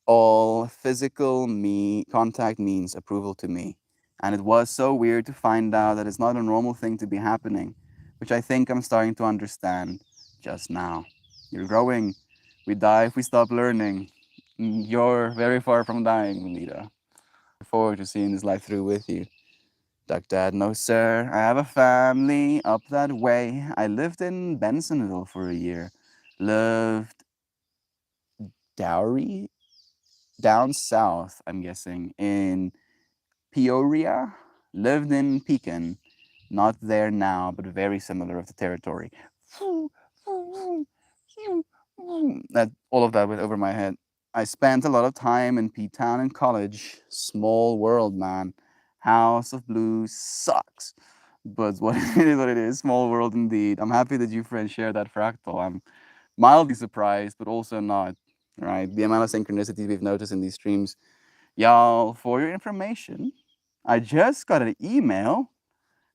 All physical me contact means approval to me. And it was so weird to find out that it's not a normal thing to be happening, which I think I'm starting to understand just now. You're growing. We die if we stop learning. You're very far from dying, Melita. Look forward to seeing this life through with you. Duck Dad, no sir. I have a family up that way. I lived in Bensonville for a year. Lived Dowry down south, I'm guessing, in Peoria. Lived in Pekin. Not there now, but very similar of the territory. That all of that went over my head. I spent a lot of time in P-Town in college. Small world, man. House of Blues sucks. But what it is what it is. Small world indeed. I'm happy that you friends share that fractal. I'm mildly surprised, but also not. Right? The amount of synchronicities we've noticed in these streams. Y'all, for your information, I just got an email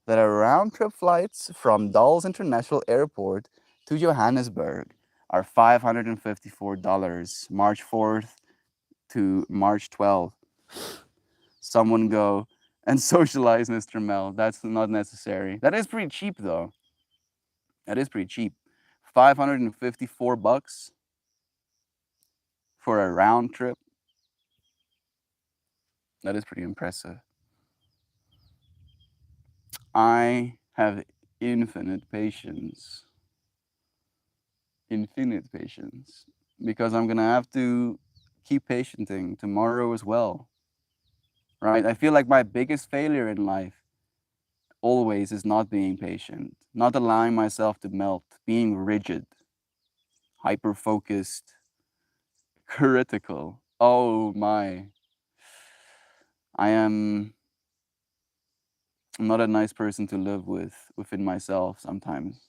that are round trip flights from Dulles International Airport to Johannesburg are $554, March 4th to March 12th. Someone go and socialize, Mr. Mel. That's not necessary. That is pretty cheap, though. That is pretty cheap. $554 for a round trip. That is pretty impressive. I have infinite patience. Infinite patience. Because I'm gonna have to keep patienting tomorrow as well. Right? I feel like my biggest failure in life always is not being patient, not allowing myself to melt, being rigid, hyper focused, critical. Oh my. I am I'm not a nice person to live with within myself sometimes.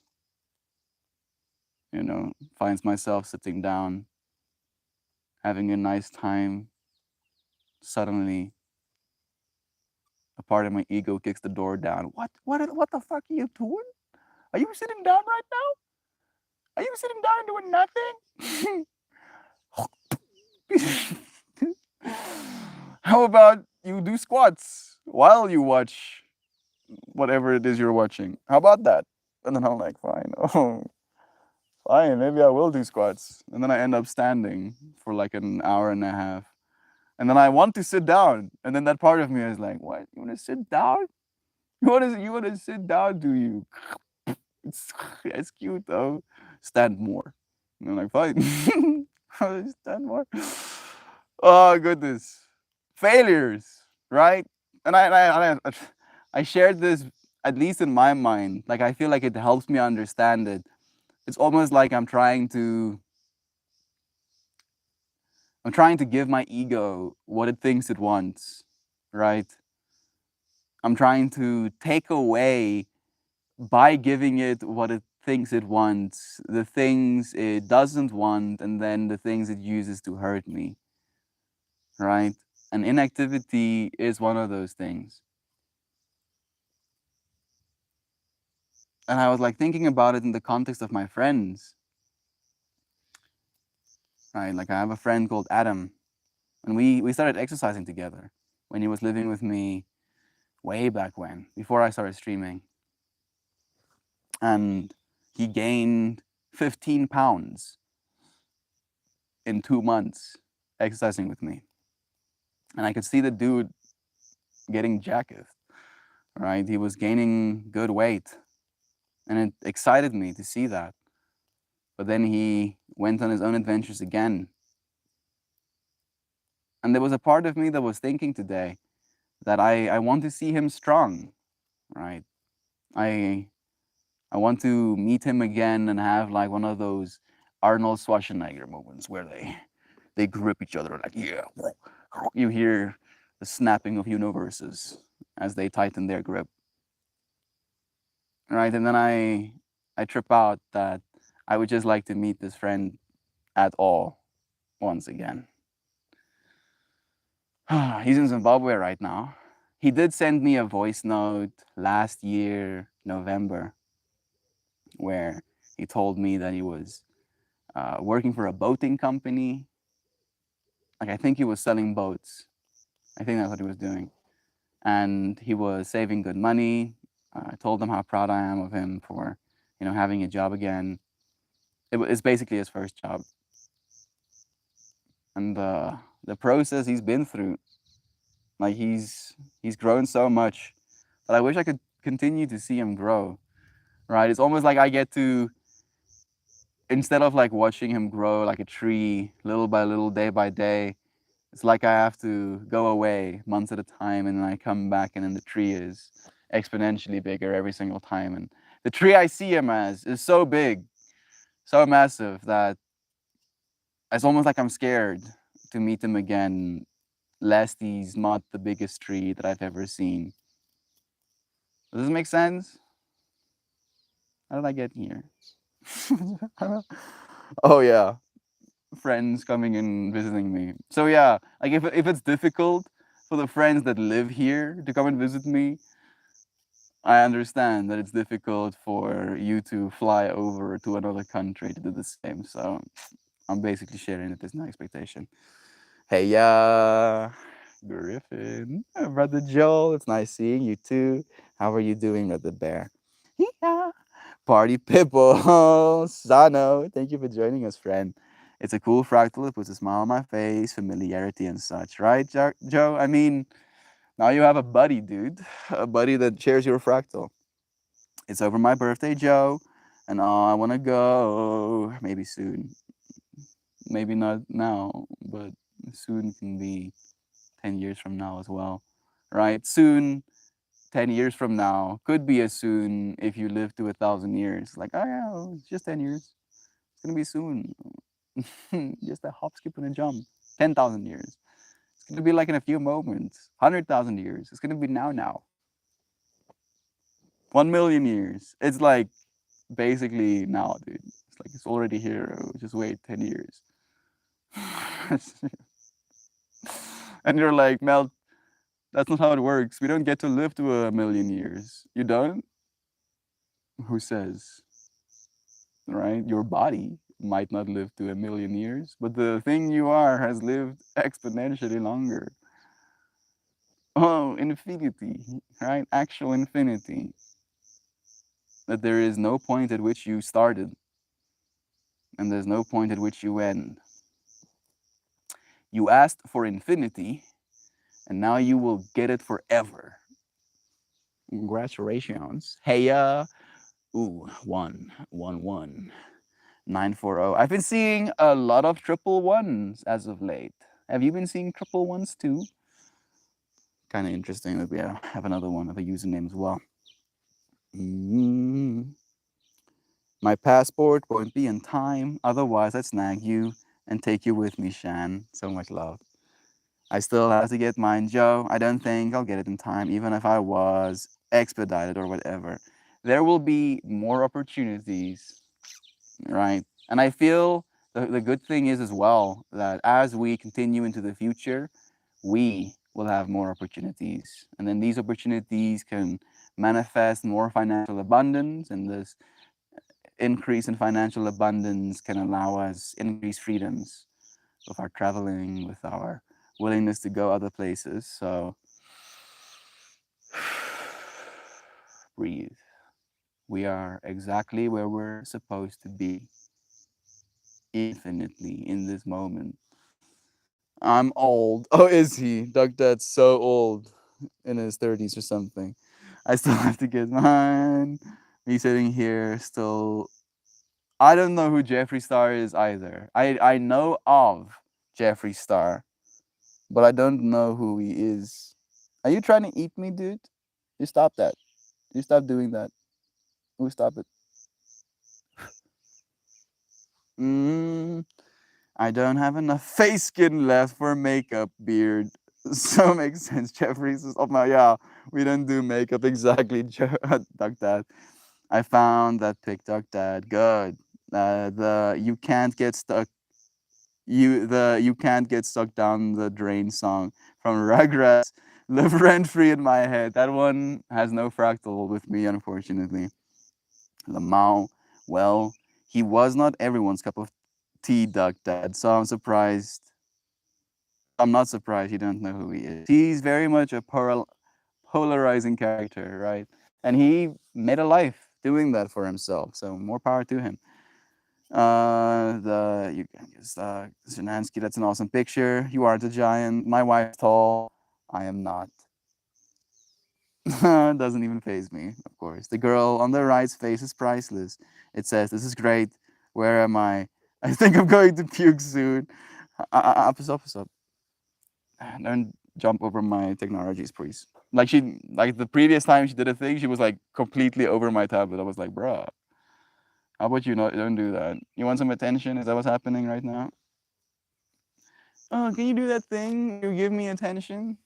Finds myself sitting down, having a nice time. Suddenly, a part of my ego kicks the door down. What the fuck are you doing? Are you sitting down right now? Are you sitting down and doing nothing? How about you do squats while you watch whatever it is you're watching? How about that? And then I'm like, fine. Oh, fine, maybe I will do squats. And then I end up standing for like an hour and a half. And then I want to sit down. And then that part of me is like, what? You want to sit down? You want to sit down, do you? It's cute though. Stand more. And I'm like, fine. Stand more. Oh, goodness. Failures, right? And I shared this, at least in my mind. Like, I feel like it helps me understand it. It's almost like I'm trying to give my ego what it thinks it wants, right? I'm trying to take away, by giving it what it thinks it wants, the things it doesn't want, and then the things it uses to hurt me, right? And inactivity is one of those things. And I was like thinking about it in the context of my friends, right? Like, I have a friend called Adam, and we started exercising together when he was living with me way back when, before I started streaming. And he gained 15 pounds in 2 months exercising with me. And I could see the dude getting jacked, right? He was gaining good weight. And it excited me to see that. But then he went on his own adventures again. And there was a part of me that was thinking today that I want to see him strong, right? I I want to meet him again and have like one of those Arnold Schwarzenegger moments where they grip each other like, yeah. You hear the snapping of universes as they tighten their grip, right? And then I trip out that I would just like to meet this friend at all once again. He's in Zimbabwe right now. He did send me a voice note last year, November, where he told me that he was working for a boating company. Like, I think he was selling boats. I think that's what he was doing. And he was saving good money. I told him how proud I am of him for, having a job again. It's basically his first job. And the process he's been through, like, he's grown so much that I wish I could continue to see him grow. Right? It's almost like I get to, instead of like watching him grow like a tree, little by little, day by day, it's like I have to go away months at a time, and then I come back, and then the tree is exponentially bigger every single time. And the tree I see him as is so big, so massive, that it's almost like I'm scared to meet him again, lest he's not the biggest tree that I've ever seen. Does this make sense? How did I get here? Oh yeah, friends coming and visiting me. So yeah, like, if it's difficult for the friends that live here to come and visit me, I understand that it's difficult for you to fly over to another country to do the same. So I'm basically sharing that there's no expectation. Hey, Griffin, brother Joel, it's nice seeing you too. How are you doing, brother Bear? Yeah, Party people, Sano, thank you for joining us, friend. It's a cool fractal. It puts a smile on my face, familiarity and such, right, Joe? I mean, now you have a buddy, dude, a buddy that shares your fractal. It's over my birthday, Joe, and I want to go. Maybe soon. Maybe not now, but soon can be 10 years from now as well, right? Soon, 10 years from now, could be as soon if you live to 1,000 years. Like, oh yeah, it's just 10 years. It's going to be soon. Just a hop, skip, and a jump. 10,000 years. It's going to be like in a few moments. 100,000 years. It's going to be now. 1 million years. It's like basically now, dude. It's like it's already here. Just wait 10 years. And you're like, Mel, that's not how it works. We don't get to live to 1 million years. You don't? Who says? Right? Your body might not live to 1 million years, but the thing you are has lived exponentially longer. Oh, infinity, right? Actual infinity. That there is no point at which you started, and there's no point at which you end. You asked for infinity, and now you will get it forever. Congratulations. Hey, ooh, 111 940. I've been seeing a lot of triple ones as of late. Have you been seeing triple ones too? Kind of interesting that we have another one of a username as well. My passport won't be in time, otherwise I'd snag you and take you with me, Shan. So much love. I still have to get mine, Joe. I don't think I'll get it in time, even if I was expedited or whatever. There will be more opportunities, right? And I feel the good thing is as well that as we continue into the future, we will have more opportunities. And then these opportunities can manifest more financial abundance, and this increase in financial abundance can allow us increased freedoms with our traveling, with our willingness to go other places. So breathe. We are exactly where we're supposed to be, infinitely in this moment. I'm old. Oh, is he? Doug Dad's so old, in his 30s or something. I still have to get mine. Me sitting here still. I don't know who Jeffree Star is either. I know of Jeffree Star, but I don't know who he is. Are you trying to eat me, dude? You stop that. You stop doing that. You stop it. I don't have enough face skin left for makeup, beard. So makes sense. Jeffrey says, "Oh my, yeah, we don't do makeup exactly." Duck Dad. I found that pic, Duck Dad. Good. The you can't get stuck. You can't get stuck down the drain song from Rugrats live rent free in my head. That one has no fractal with me, unfortunately. Lamau, well, he was not everyone's cup of tea, Duck Dad. So I'm surprised. I'm not surprised you don't know who he is. He's very much a polarizing character, right? And he made a life doing that for himself. So more power to him. The you can use Zinansky. That's an awesome picture. You aren't a giant. My wife's tall. I am not. Doesn't even faze me, of course. The girl on the right's face is priceless. It says, "This is great. Where am I? I think I'm going to puke soon." Up. Don't jump over my technologies, please. Like the previous time she did a thing, she was like completely over my tablet. I was like, bruh, how about you not don't do that? You want some attention? Is that what's happening right now? Oh, can you do that thing? You give me attention?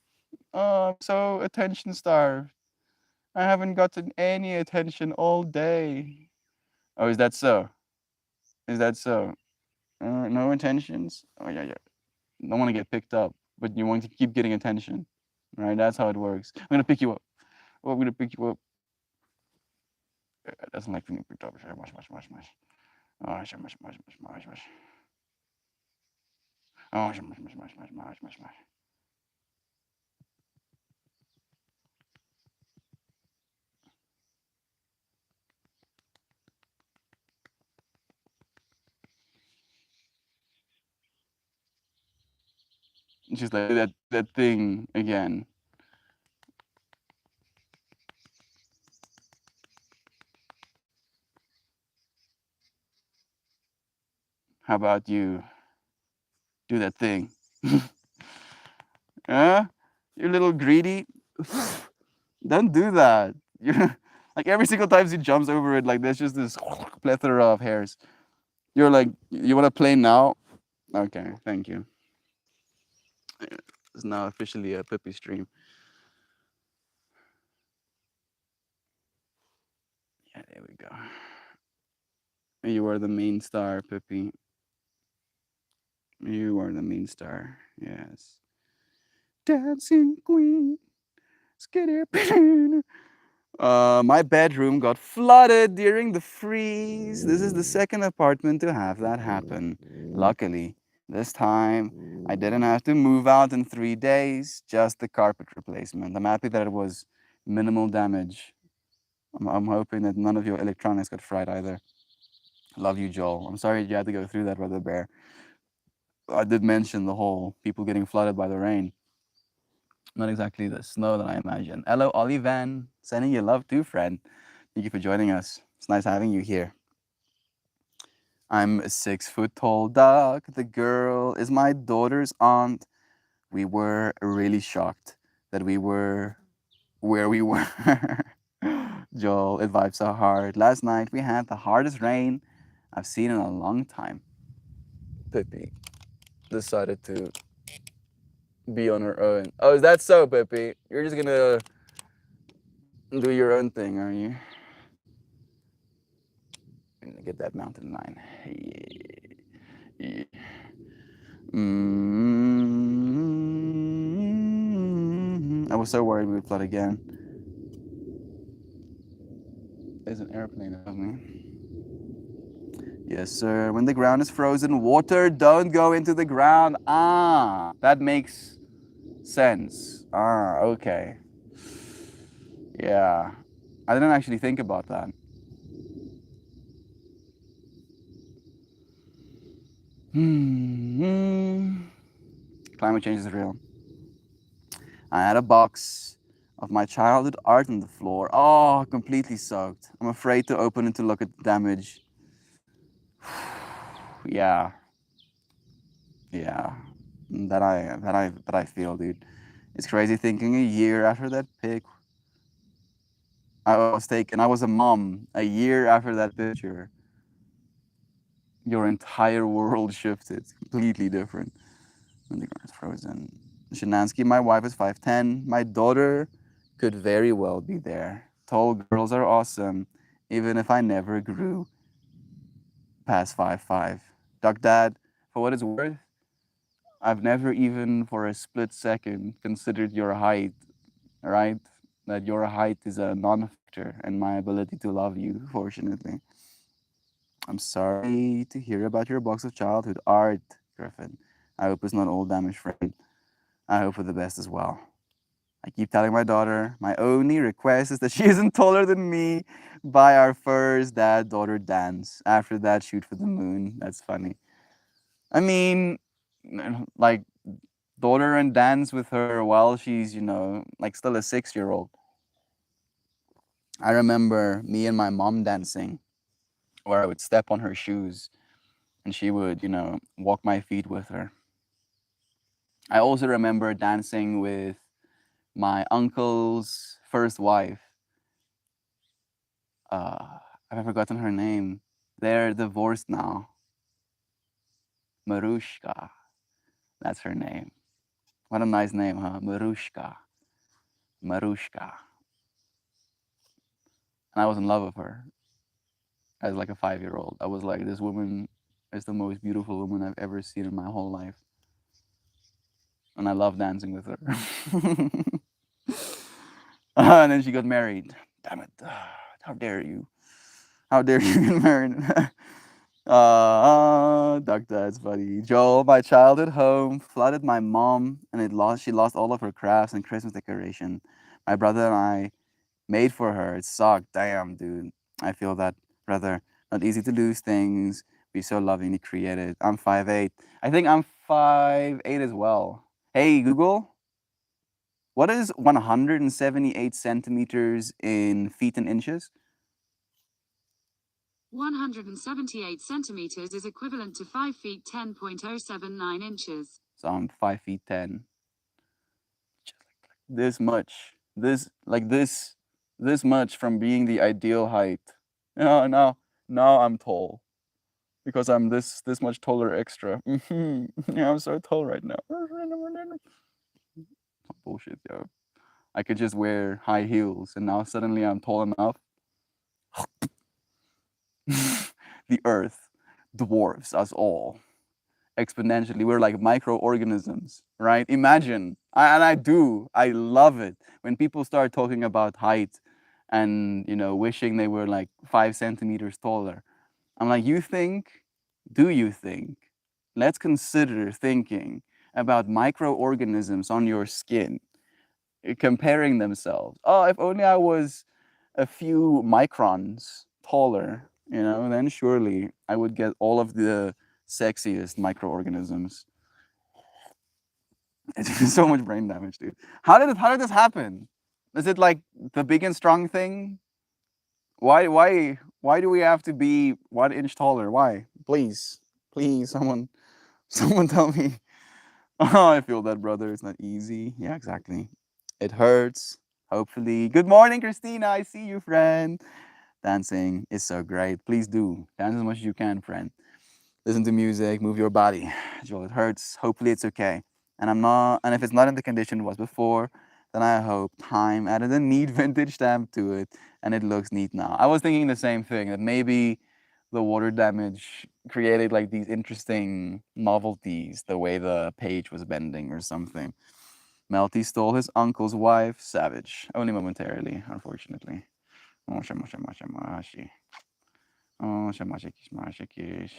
Oh, I'm so attention starved. I haven't gotten any attention all day. Oh, is that so? Is that so? No intentions? Oh, yeah, yeah. Don't want to get picked up, but you want to keep getting attention, right? That's how it works. I'm gonna pick you up. Oh, I'm gonna pick you up. It doesn't like being picked up. Mush, mush, mush, mush. Oh, mush, mush, mush, mush, mush, mush. Oh, mush, mush, mush, mush, mush, mush, mush, mush. She's like, that thing again. How about you do that thing? Huh? You're a little greedy. Don't do that. You're like every single time she jumps over it, like there's just this plethora of hairs. You're like, you want to play now? Okay, thank you. It's now officially a Pippi stream. Yeah, there we go. You are the main star, Pippi. You are the main star. Yes. Dancing queen. Skitty. My bedroom got flooded during the freeze. This is the second apartment to have that happen. Luckily, this time I didn't have to move out in 3 days, just the carpet replacement. I'm happy that it was minimal damage. I'm hoping that none of your electronics got fried either. Love you, Joel. I'm sorry you had to go through that, Brother Bear. I did mention the whole people getting flooded by the rain. Not exactly the snow that I imagine. Hello, Olivan. Sending you love too, friend. Thank you for joining us. It's nice having you here. I'm a 6 foot tall duck. The girl is my daughter's aunt. We were really shocked that we were where we were. Joel, it vibes so hard. Last night we had the hardest rain I've seen in a long time. Pippi decided to be on her own. Oh, is that so, Pippi? You're just gonna do your own thing, are you? I'm gonna get that mountain line. Yeah. I was so worried we would flood again. There's an airplane above me. Yes, sir. When the ground is frozen, water don't go into the ground. Ah, that makes sense. Ah, okay. Yeah. I didn't actually think about that. Climate change is real. I had a box of my childhood art on the floor. Oh, completely soaked. I'm afraid to open it to look at the damage. Yeah. Yeah. That I feel, dude. It's crazy thinking a year after that pic I was taken. I was a mom. A year after that picture, your entire world shifted. Completely different. When the ground is frozen. Shinansky, my wife is 5'10". My daughter could very well be there. Tall girls are awesome, even if I never grew past 5'5". Duck Dad, for what it's worth, I've never even for a split second considered your height, right? That your height is a non-factor in my ability to love you, fortunately. I'm sorry to hear about your box of childhood art, Griffin. I hope it's not all damaged, friend. I hope for the best as well. I keep telling my daughter, my only request is that she isn't taller than me by our first dad daughter dance. After that, shoot for the moon. That's funny. I mean, like, daughter and dance with her while she's, like still a 6 year old. I remember me and my mom dancing where I would step on her shoes and she would, walk my feet with her. I also remember dancing with my uncle's first wife. I've forgotten her name. They're divorced now. Marushka. That's her name. What a nice name, huh? Marushka. Marushka. And I was in love with her as like a 5 year old. I was like, this woman is the most beautiful woman I've ever seen in my whole life. And I love dancing with her. And then she got married. Damn it. How dare you? How dare you get married? Duck, that's funny. Joel, my childhood home flooded my mom, and she lost all of her crafts and Christmas decoration. My brother and I made for her. It sucked. Damn, dude. I feel that, brother. Not easy to lose things. Be so lovingly created. I'm 5'8". I think I'm 5'8" as well. Hey Google, what is 178 centimeters in feet and inches? 178 centimeters is equivalent to 5 feet 10.079 inches. So I'm 5 feet 10. This much. This much from being the ideal height. Now I'm tall. Because I'm this much taller extra. Yeah, I'm so tall right now. Bullshit, yo. I could just wear high heels and now suddenly I'm tall enough. The earth dwarfs us all exponentially. We're like microorganisms, right? Imagine, I love it when people start talking about height and, wishing they were like 5 centimeters taller. I'm like, do you think? Let's consider thinking about microorganisms on your skin, comparing themselves. Oh, if only I was a few microns taller, then surely I would get all of the sexiest microorganisms. It's so much brain damage, dude. How did this happen? Is it like the big and strong thing? Why do we have to be 1 inch taller? Why? Please, someone tell me. Oh, I feel that, brother. It's not easy. Yeah, exactly. It hurts. Hopefully. Good morning, Christina. I see you, friend. Dancing is so great. Please do. Dance as much as you can, friend. Listen to music, move your body. Joel, it hurts. Hopefully it's okay. And if it's not in the condition it was before, then I hope time added a neat vintage stamp to it and it looks neat now. I was thinking the same thing, that maybe the water damage created like these interesting novelties, the way the page was bending or something. Melty stole his uncle's wife, savage. Only momentarily, unfortunately. Oh, shamashi. Oh, shamashi.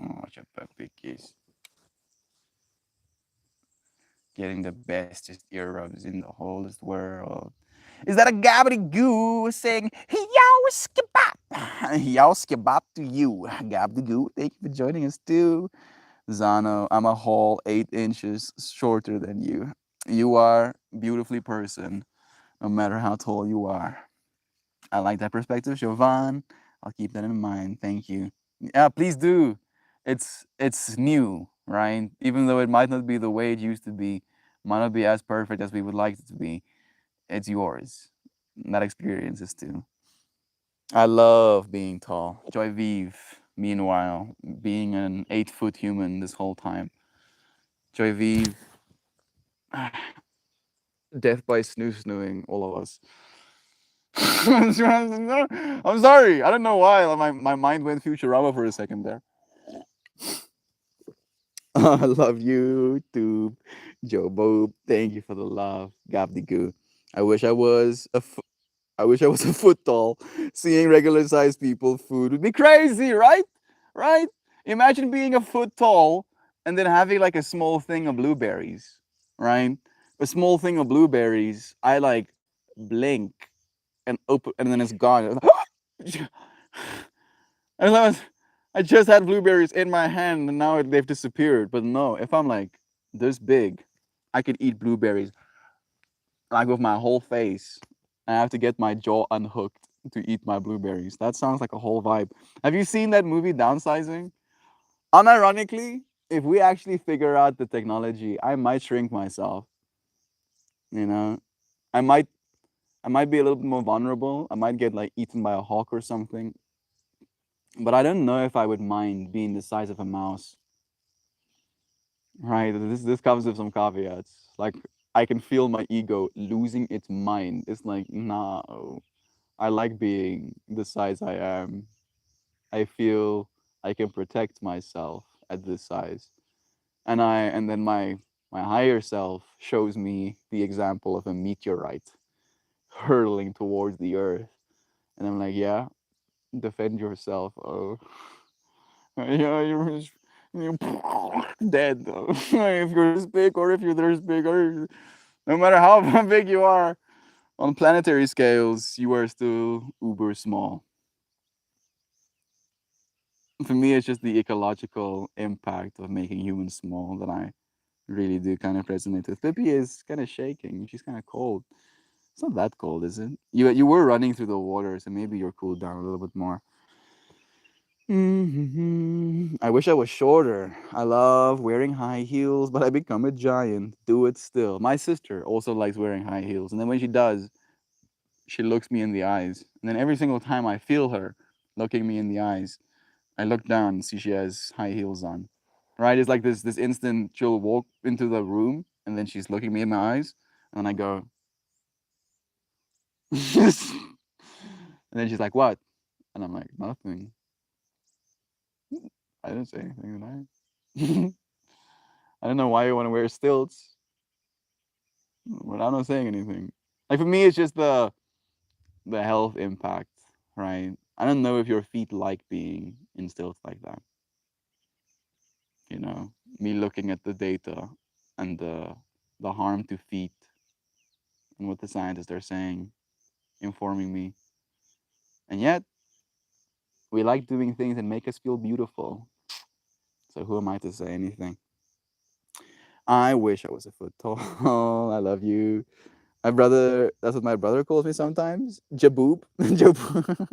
Oh, shapapikis. Getting the bestest earrubs in the whole world. Is that a gabbity goo saying, Yow skibap? Yow skibap to you, gabbity goo. Thank you for joining us too. Zano, I'm a whole 8 inches shorter than you. You are beautifully person, no matter how tall you are. I like that perspective, Jovan. I'll keep that in mind. Thank you. Yeah, please do. It's new, right? Even though it might not be the way it used to be, might not be as perfect as we would like it to be. It's yours. That experience is too. I love being tall. Joy Vive, meanwhile, being an 8 foot human this whole time. Joy Vive, death by snooing, all of us. I'm sorry. I don't know why. Like, my mind went Futurama for a second there. I love you, too, Joe Bob. Thank you for the love, Gabdigoo. I wish I was I wish I was a foot tall. Seeing regular sized people food would be crazy, right? Right? Imagine being a foot tall and then having like a small thing of blueberries, right? A small thing of blueberries. I like blink and open, and then it's gone. And I just had blueberries in my hand and now they've disappeared. But no, if I'm like this big, I could eat blueberries like with my whole face. I have to get my jaw unhooked to eat my blueberries. That sounds like a whole vibe. Have you seen that movie Downsizing? Unironically, if we actually figure out the technology, I might shrink myself. You know, I might I might be a little bit more vulnerable. I might get like eaten by a hawk or something. But I don't know if I would mind being the size of a mouse. Right. This comes with some caveats. Like I can feel my ego losing its mind. It's like, no, I like being the size I am. I feel I can protect myself at this size. And then my higher self shows me the example of a meteorite hurtling towards the earth. And I'm like, yeah, defend yourself. Oh, yeah, you're dead. If you're this big, or if you're this big, or no matter how big you are on planetary scales, you are still uber small. For me, it's just the ecological impact of making humans small that I really do kind of resonate with. Pippi is kind of shaking. She's kind of cold. It's not that cold, is it? You were running through the water, so maybe you're cooled down a little bit more. I wish I was shorter. I love wearing high heels, but I become a giant. Do it still. My sister also likes wearing high heels, and then when she does, she looks me in the eyes. And then every single time I feel her looking me in the eyes, I look down and see she has high heels on. Right? It's like this instant she'll walk into the room and then she's looking me in my eyes, and then I go, and then she's like, "What?" And I'm like, "Nothing. I didn't say anything tonight." I don't know why you want to wear stilts, but I'm not saying anything. Like for me, it's just the health impact, right? I don't know if your feet like being in stilts like that. You know, me looking at the data and the harm to feet and what the scientists are saying, informing me, and yet we like doing things that make us feel beautiful. So who am I to say anything? I wish I was a foot tall. I love you. My brother, that's what my brother calls me sometimes. Jaboob. Jaboob.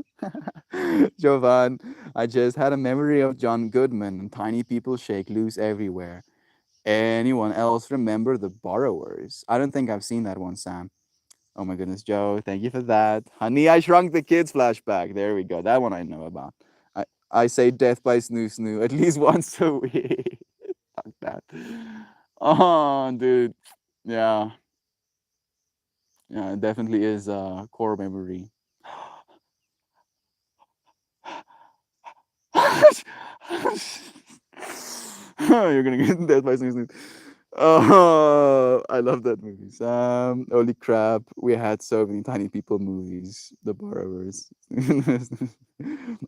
Jovan. I just had a memory of John Goodman and tiny people shake loose everywhere. Anyone else remember The Borrowers? I don't think I've seen that one, Sam. Oh my goodness, Joe. Thank you for that. Honey, I Shrunk the Kids flashback. There we go. That one I know about. I say Death by Snoo Snoo at least once a week. Fuck that. Oh, dude. Yeah. Yeah, it definitely is a core memory. You're gonna get death by Snoo Snoo. Oh, I love that movie, Sam. Holy crap, we had so many tiny people movies. The Borrowers.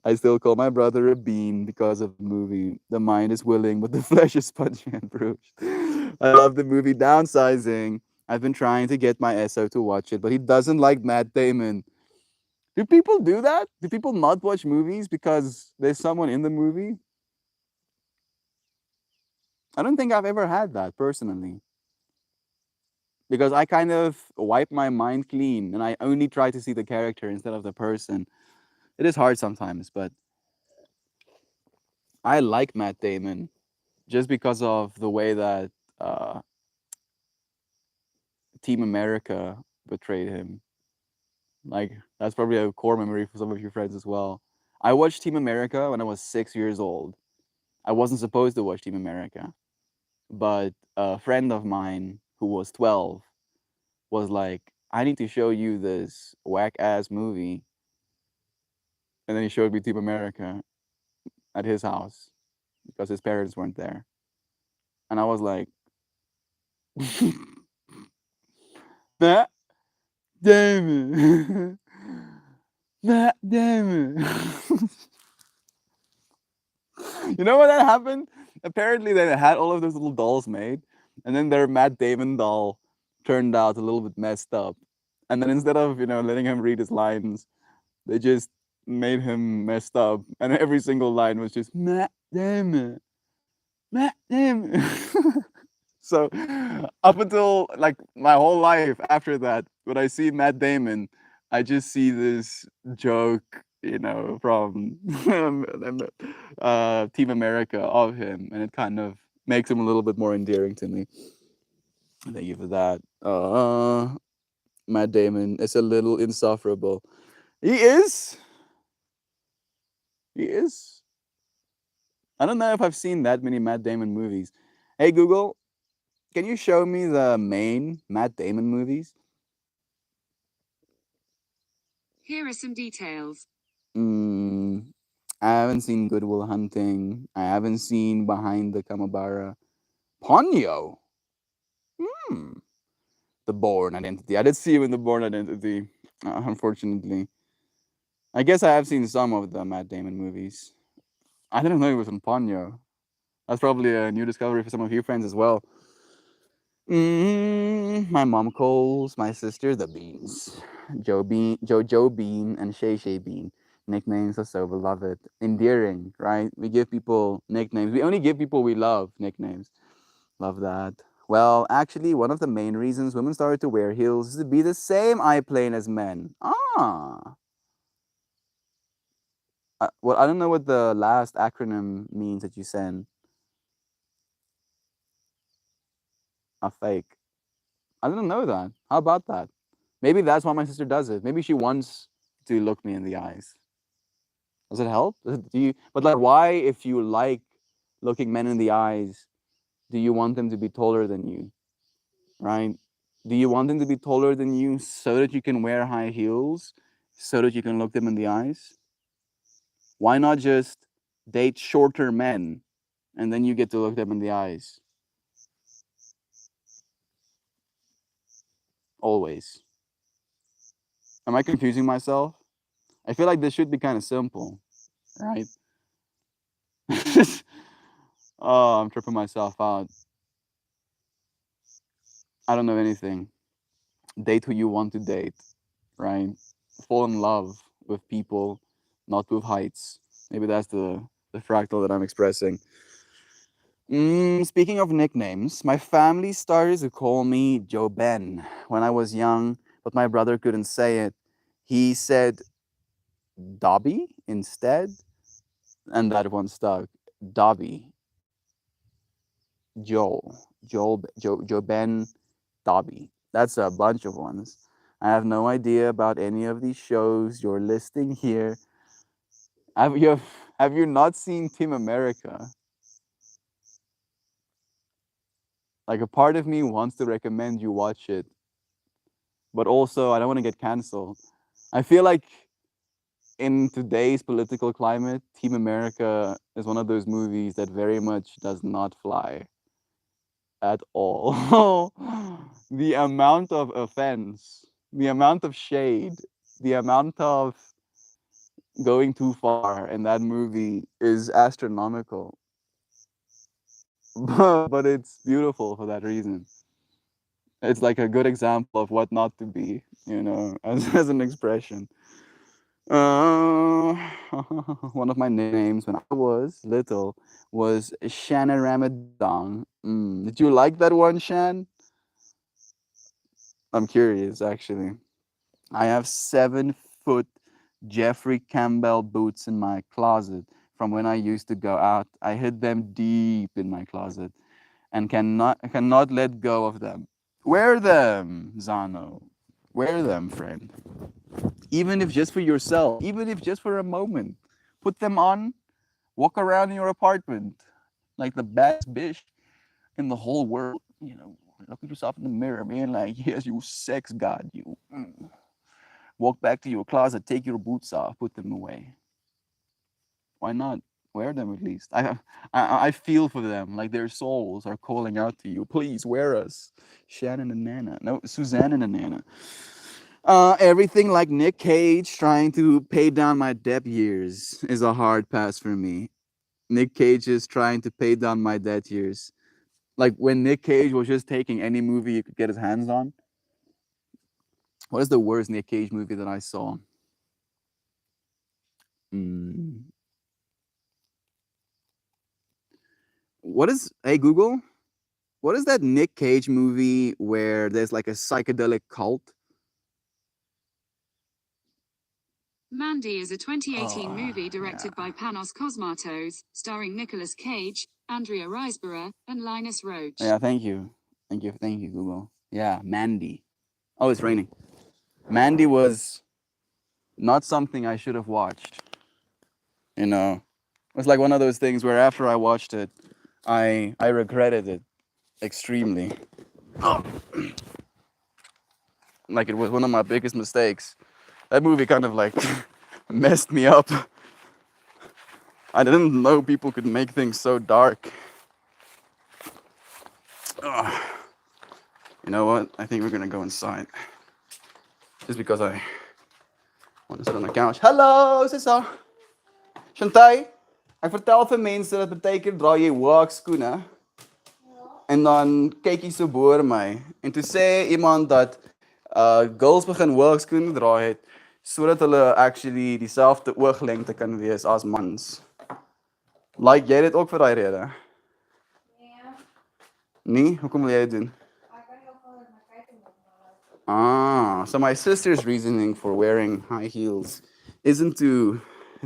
I still call my brother a bean because of the movie. The mind is willing, but the flesh is spongy and bruised. I love the movie Downsizing. I've been trying to get my SO to watch it, but he doesn't like Matt Damon. Do people do that? Do people not watch movies because there's someone in the movie? I don't think I've ever had that personally. Because I kind of wipe my mind clean and I only try to see the character instead of the person. It is hard sometimes, but I like Matt Damon just because of the way that uh, Team America betrayed him. Like, that's probably a core memory for some of your friends as well. I watched Team America when I was 6 years old. I wasn't supposed to watch Team America, but a friend of mine who was 12 was like, I need to show you this whack ass movie. And then he showed me Team America at his house because his parents weren't there. And I was like, Matt Damon. Matt Damon. You know what that happened? Apparently, they had all of those little dolls made, and then their Matt Damon doll turned out a little bit messed up. And then instead of letting him read his lines, they just made him messed up, and every single line was just Matt Damon, Matt Damon. So up until like my whole life after that, when I see Matt Damon, I just see this joke, from Team America of him, and it kind of makes him a little bit more endearing to me. Thank you for that. Matt Damon is a little insufferable. He is. He is. I don't know if I've seen that many Matt Damon movies. Hey Google, can you show me the main Matt Damon movies? Here are some details. Mm, I haven't seen Good Will Hunting. I haven't seen Behind the Kamabara. Ponyo. Hmm. The Born Identity. I did see him in The Born Identity. Unfortunately, I guess I have seen some of the Matt Damon movies. I didn't know he was in Ponyo. That's probably a new discovery for some of you friends as well. My mom calls my sister the Beans. Joe Bean, Jojo Bean, and Shay Shay Bean. Nicknames are so beloved, endearing, right? We give people nicknames. We only give people we love nicknames. Love that. Well, actually, one of the main reasons women started to wear heels is to be the same eye plane as men. Ah. Well, I don't know what the last acronym means that you sent. A fake. I didn't know that. How about that? Maybe that's why my sister does it. Maybe she wants to look me in the eyes. Does it help? Do you? But like, why, if you like looking men in the eyes, do you want them to be taller than you? Right? Do you want them to be taller than you so that you can wear high heels, so that you can look them in the eyes? Why not just date shorter men, and then you get to look them in the eyes? Always. Am I confusing myself? I feel like this should be kind of simple, right? Oh, I'm tripping myself out. I don't know anything. Date who you want to date, right? Fall in love with people, not with heights. Maybe that's the fractal that I'm expressing. Speaking of nicknames, my family started to call me Joe Ben when I was young, but my brother couldn't say it. He said Dobby instead, and that one stuck. Dobby. Joe Ben, Dobby. That's a bunch of ones. I have no idea about any of these shows you're listing here. Have you not seen Team America? Like, a part of me wants to recommend you watch it, but also I don't want to get canceled. I feel like in today's political climate, Team America is one of those movies that very much does not fly at all. The amount of offense, the amount of shade, the amount of going too far in that movie is astronomical. But it's beautiful for that reason. It's like a good example of what not to be, as an expression. Uh, one of my nicknames when I was little was Shannon Ramadan. Did you like that one, Shan? I'm curious, actually. I have 7 foot Jeffrey Campbell boots in my closet from when I used to go out. I hid them deep in my closet and cannot let go of them. Wear them, Zano. Wear them, friend. Even if just for yourself, even if just for a moment. Put them on, walk around in your apartment like the best bitch in the whole world. Look at yourself in the mirror, man. Like, yes, you sex god, you. Walk back to your closet, take your boots off, put them away. Why not? Wear them at least. I feel for them, like their souls are calling out to you. Please wear us, Shannon and Nana. No, Suzanne and Nana. Everything like Nick Cage trying to pay down my debt years is a hard pass for me. Nick Cage is trying to pay down my debt years. Like when Nick Cage was just taking any movie he could get his hands on. What is the worst Nick Cage movie that I saw? Mm. Hey Google, what is that Nick Cage movie where there's like a psychedelic cult? Mandy is a 2018 Oh, movie directed yeah. by Panos Cosmatos, starring Nicolas Cage, Andrea Riseborough, and Linus Roach. Yeah, thank you. Thank you, Google. Yeah, Mandy. Oh, it's raining. Mandy was not something I should have watched. It was like one of those things where after I watched it, I regretted it extremely. Like, it was one of my biggest mistakes. That movie kind of like messed me up. I didn't know people could make things so dark. Ugh. You know what? I think we're gonna go inside. Just because I want to sit on the couch. Hallo, Sissa. Shantai, ek vertel vir mense dat baie keer dra jy hoë skoene. En dan kyk jy so boor my. En toe sê iemand dat girls begin hoë skoene dra het sodat hulle actually dieselfde ooglengte kan wees as mans. Like jy dit ook vir daai rede? Nee, hoekom wil jy dit doen? Ah, so my sister's reasoning for wearing high heels isn't to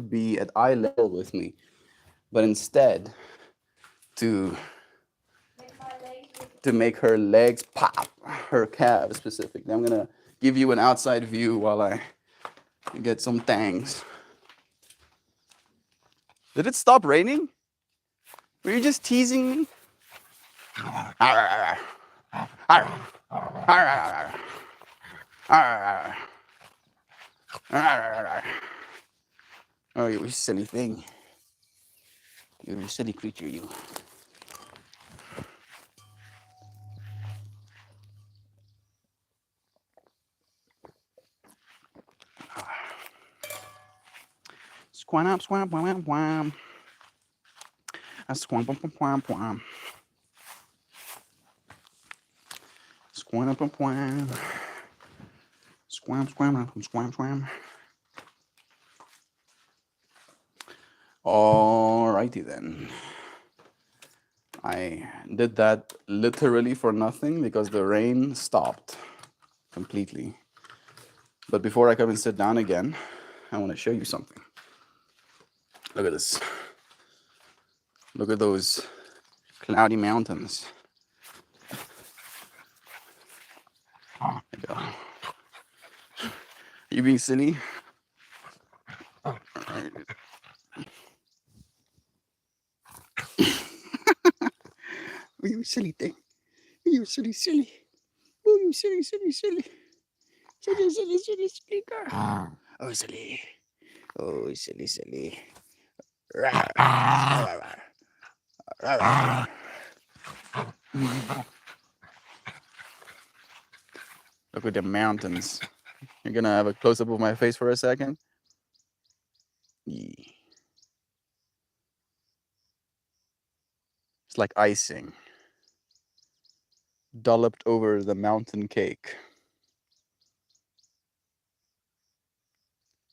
be at eye level with me, but instead to make her legs pop, her calves specifically. I'm gonna give you an outside view while I get some things. Did it stop raining? Were you just teasing me? Oh, you silly thing. You're a silly creature, you. Squam up, swam, wham, wham. A squam, wham, wham, wham. Squam, wham, wham. Squam, squam, squam, squam. Alrighty then. I did that literally for nothing because the rain stopped completely. But before I come and sit down again, I want to show you something. Look at this. Look at those cloudy mountains. There you go. Are you being silly? Right. Oh, you silly thing. You silly, silly. Oh, you silly, silly, silly. Silly, silly, silly, silly girl. Oh, silly. Oh, silly, silly. Look at the mountains. You're gonna have a close-up of my face for a second. Yeah. It's like icing dolloped over the mountain cake.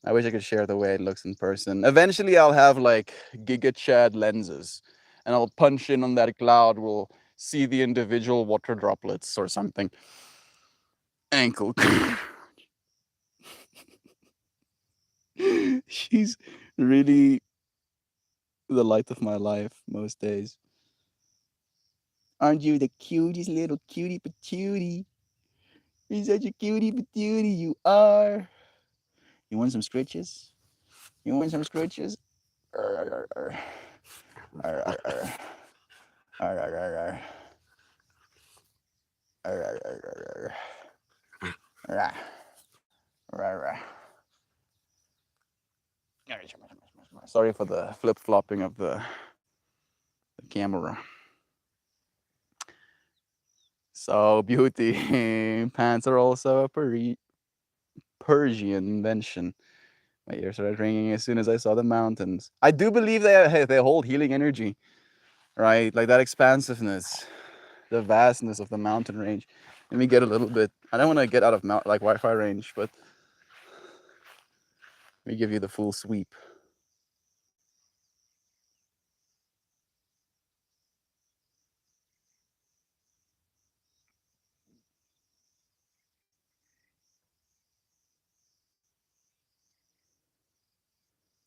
I wish I could share the way it looks in person. Eventually I'll have like Giga Chad lenses and I'll punch in on that cloud. We'll see the individual water droplets or something. Ankle. She's really the light of my life most days. Aren't you the cutest little cutie patootie? You're such a cutie patootie, you are. You want some scritches? You want some scritches? Sorry for the flip-flopping of the camera. So, beauty pants are also a Persian invention. My ears started ringing as soon as I saw the mountains. I do believe they hold healing energy, right? Like that expansiveness, the vastness of the mountain range. Let me get a little bit. I don't want to get out of like Wi-Fi range, but let me give you the full sweep.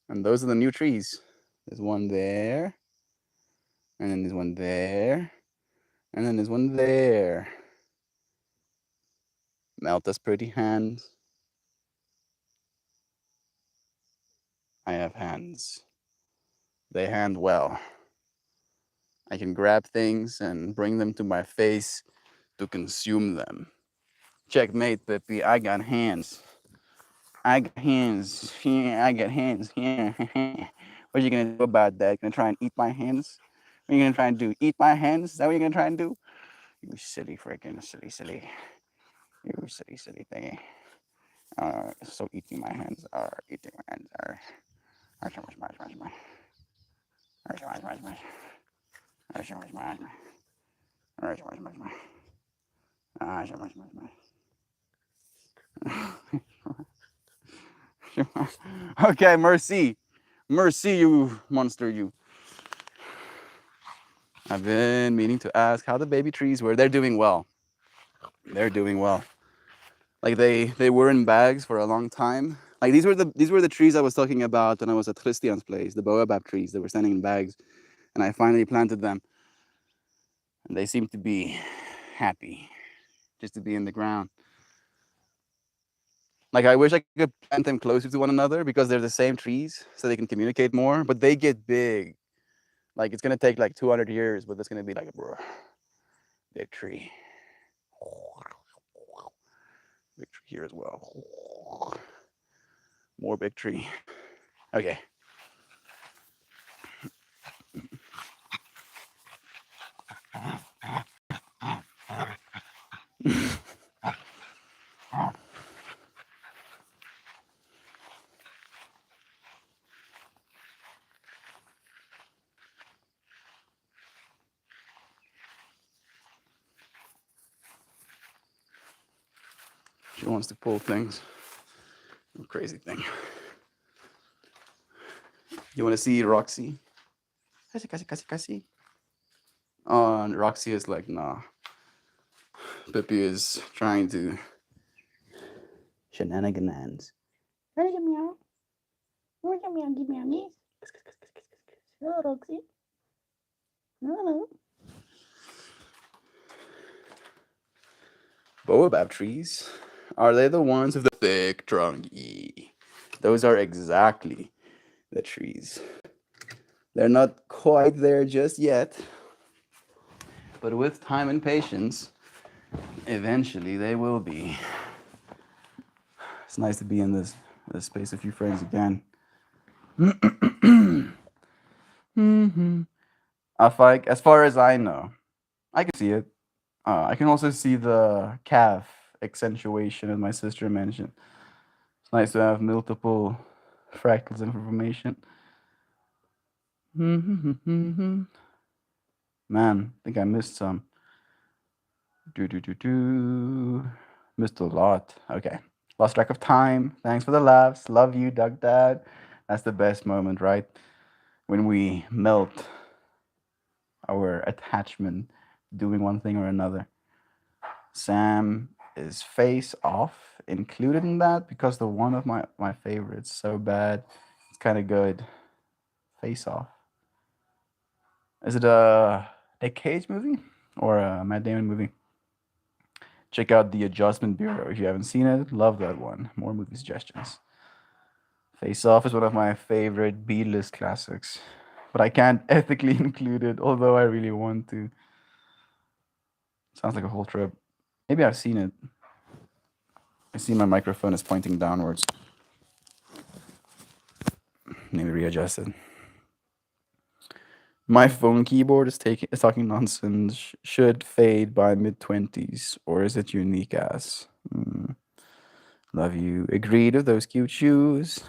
And those are the new trees. There's one there, and then there's one there, and then there's one there. Malta's pretty hands. I have hands. They hand well. I can grab things and bring them to my face to consume them. Checkmate, Pippi. I got hands. I got hands. Yeah, I got hands. Yeah. What are you gonna do about that? Gonna try and eat my hands? What are you gonna try and do? Eat my hands? Is that what you're gonna try and do? You silly freaking silly. You silly thingy. So eating my hands are eating my hands are. Okay, mercy, you monster, you. I've been meaning to ask how the baby trees were. They're doing well. They're doing well. Like they were in bags for a long time. Like these were the trees I was talking about when I was at Christian's place, the baobab trees that were standing in bags, and I finally planted them, and they seem to be happy just to be in the ground. Like I wish I could plant them closer to one another because they're the same trees, so they can communicate more. But they get big. Like it's gonna take like 200 years, but it's gonna be like a big tree. Big tree here as well. More big tree. Okay. She wants to pull things. Crazy thing. You want to see Roxy? Kasi. Oh, and Roxy is like, nah. Pippi is trying to shenanigans. Meow. Give me Hello, Roxy. Hello. Baobab trees. Are they the ones with the thick trunk? Those are exactly the trees. They're not quite there just yet, but with time and patience, eventually they will be. It's nice to be in this space with you friends again. As far as I know, I can see it. I can also see the calf accentuation, as my sister mentioned. It's nice to have multiple fractals of information. Man, I think I missed some. Missed a lot. Okay. Lost track of time. Thanks for the laughs. Love you, Doug Dad. That's the best moment, right? When we melt our attachment doing one thing or another. Sam is Face Off included in that because the one of my favorites, So Bad, it's kind of good. Face Off. Is it a Nick Cage movie or a Matt Damon movie? Check out The Adjustment Bureau if you haven't seen it. Love that one. More movie suggestions. Face Off is one of my favorite B-list classics, but I can't ethically include it, although I really want to. Sounds like a whole trip. Maybe I've seen it. I see my microphone is pointing downwards. Maybe readjust it. My phone keyboard is talking nonsense. Should fade by mid-20s, or is it unique ass? Love you. Agreed with those cute shoes.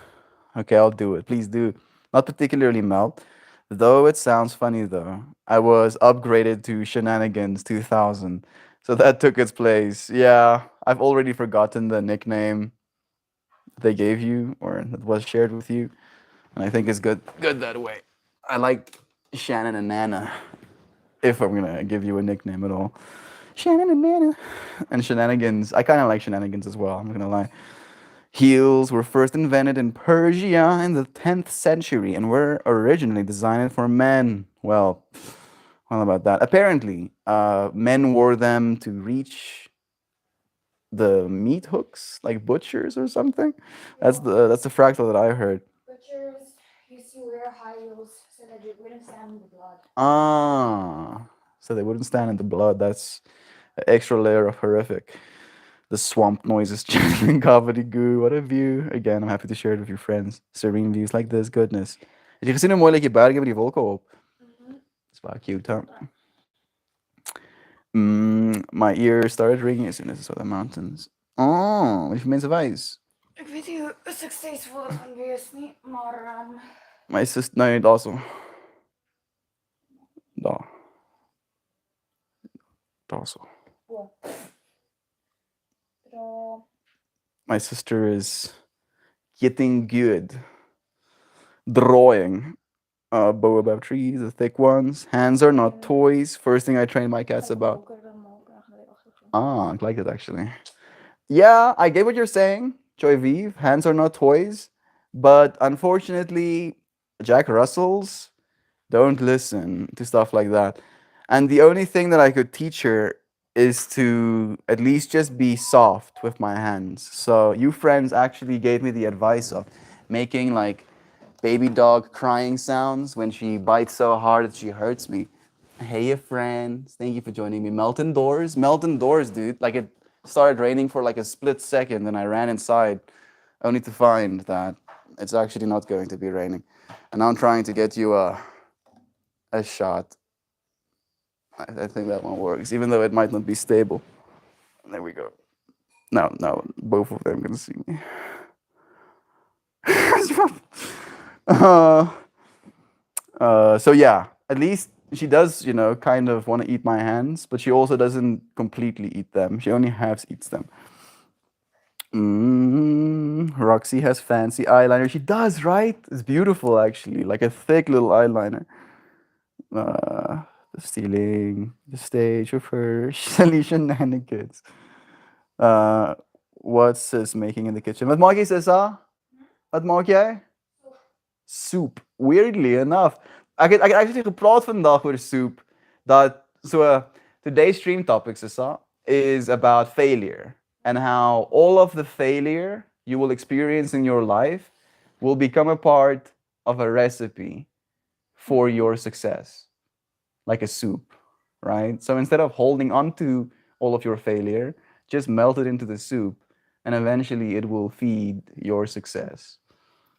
Okay, I'll do it. Please do. Not particularly melt. Though it sounds funny though. I was upgraded to Shenanigans 2000. So that took its place. Yeah, I've already forgotten the nickname they gave you or that was shared with you. And I think it's good that way. I like Shannon and Nana. If I'm gonna give you a nickname at all. Shannon and Nana. And Shenanigans. I kinda like Shenanigans as well, I'm not gonna lie. Heels were first invented in Persia in the 10th century and were originally designed for men. Well about that. Apparently, men wore them to reach the meat hooks, like butchers or something. That's the fractal that I heard. Butchers used to wear high heels so that it wouldn't stand in the blood. Ah, so they wouldn't stand in the blood. That's an extra layer of horrific. The swamp noises channeling comedy goo. What a view. Again, I'm happy to share it with your friends. Serene views like this. Goodness. Het je gezien hoe mooi lig je bergen met die wolken op? Dat is wel cute, huh? My ear started ringing as soon as I saw the mountains. Oh, wat mensen wijs? Ik weet hoe succesvol het gaan wees nie, maar My sister, nee, daar zo. Daar. Daar zo. My sister is getting good. Drawing. Boabab trees, the thick ones. Hands are not toys. First thing I train my cats about. Ah, I like it actually. Yeah, I get what you're saying, Joy Vive. Hands are not toys. But unfortunately, Jack Russells don't listen to stuff like that. And the only thing that I could teach her is to at least just be soft with my hands. So you friends actually gave me the advice of making like baby dog crying sounds when she bites so hard that she hurts me. Hey, friends. Thank you for joining me. Melton Doors. Melton Doors, dude. Like it started raining for like a split second and I ran inside only to find that it's actually not going to be raining. And now I'm trying to get you a shot. I think that one works, even though it might not be stable. There we go. Now both of them can see me. So yeah, at least she does, kind of want to eat my hands, but she also doesn't completely eat them. She only half eats them. Roxy has fancy eyeliner. She does, right? It's beautiful, actually, like a thick little eyeliner. Stealing the stage of her silly shenanigans. What's sis making in the kitchen? Wat maak jy, Sissa? Wat maak jy? Soup. Weirdly enough, ek het actually gepraat vandag oor soup. Dat today's stream topic, Sissa, is about failure and how all of the failure you will experience in your life will become a part of a recipe for your success, like a soup, right? So instead of holding on to all of your failure, just melt it into the soup and eventually it will feed your success.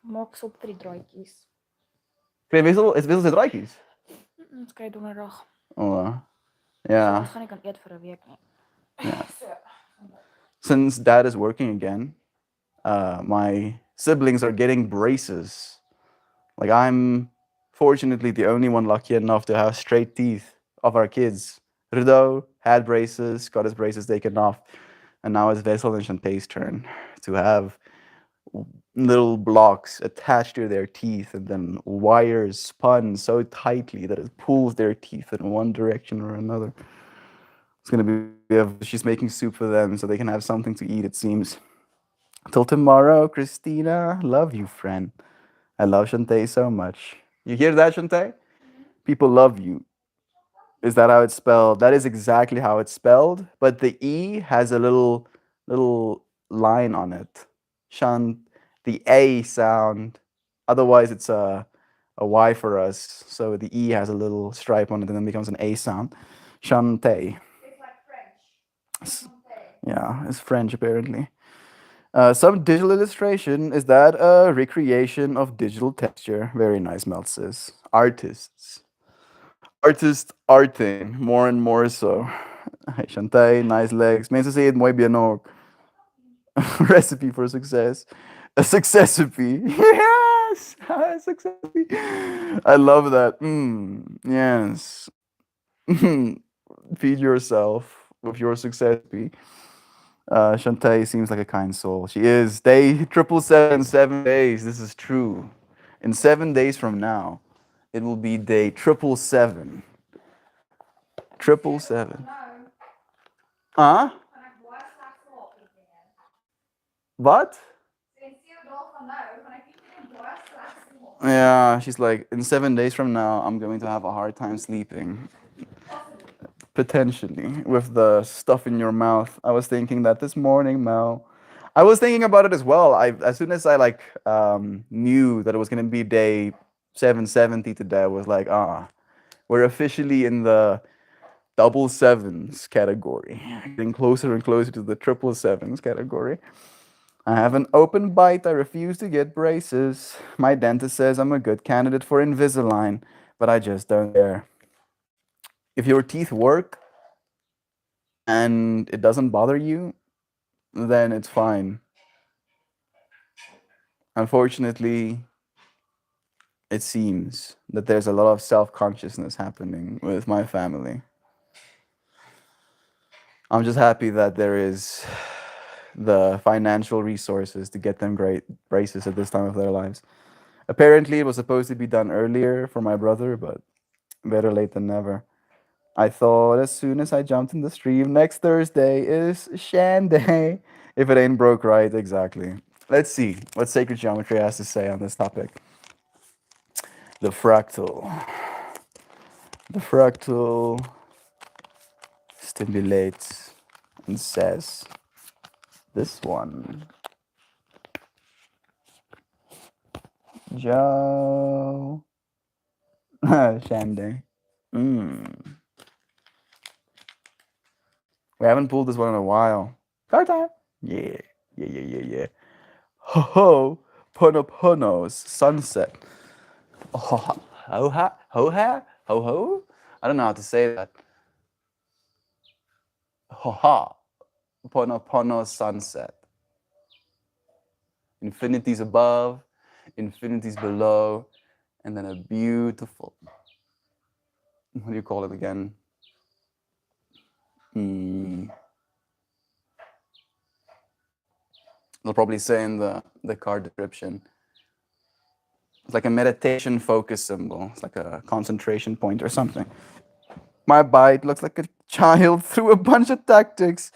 Maak sop vir die draadjies. Is wissel se draadjies? Ons kyk donderdag. Oh, yeah. Ons gaan nie kan eet vir 'n week nie. Yeah. Since dad is working again, my siblings are getting braces. Like I'm fortunately the only one lucky enough to have straight teeth of our kids. Rudo had braces, got his braces taken off, and now it's Vessel and Shantae's turn to have little blocks attached to their teeth and then wires spun so tightly that it pulls their teeth in one direction or another. It's gonna be she's making soup for them so they can have something to eat, it seems. Till tomorrow, Christina. Love you, friend. I love Shantae so much. You hear that, Shantae? People love you. Is that how it's spelled? That is exactly how it's spelled, but the E has a little line on it. The A sound. Otherwise, it's a Y for us. So the E has a little stripe on it and then becomes an A sound. Shantae. It's like French. Yeah, it's French apparently. Some digital illustration. Is that a recreation of digital texture? Very nice, Melt says. Artists arting more and more so. Hey, Shantae, nice legs. Mensen sê het mooi been ook. Recipe for success. A success recipe. Yes! A success recipe. I love that. Yes. Feed yourself with your success recipe. Shantae seems like a kind soul. She is. Day 777, 7 days. This is true. In 7 days from now, it will be day 777. 777. Huh? What? Yeah, she's like, in 7 days from now, I'm going to have a hard time sleeping. Potentially, with the stuff in your mouth. I was thinking that this morning, Mel. I was thinking about it as well. As soon as I knew that it was going to be day 770 today, I was like, we're officially in the double sevens category, getting closer and closer to the triple sevens category. I have an open bite. I refuse to get braces. My dentist says I'm a good candidate for Invisalign, but I just don't care. If your teeth work and it doesn't bother you, then it's fine. Unfortunately, it seems that there's a lot of self-consciousness happening with my family. I'm just happy that there is the financial resources to get them great braces at this time of their lives. Apparently, it was supposed to be done earlier for my brother, but better late than never. I thought as soon as I jumped in the stream, next Thursday is Shan Day. If it ain't broke right, exactly. Let's see what Sacred Geometry has to say on this topic. The fractal. The fractal stimulates and says this one. Joe. Sham Day. We haven't pulled this one in a while. Card time. Yeah. Ho ho. Ponopono's sunset. Oh, ho ha. Ho ha. Ho ho. I don't know how to say that. Ho ha. Ponopono's sunset. Infinities above, infinities below, and then a beautiful. What do you call it again? They'll probably say in the card description. It's like a meditation focus symbol. It's like a concentration point or something. My bite looks like a child threw a bunch of tactics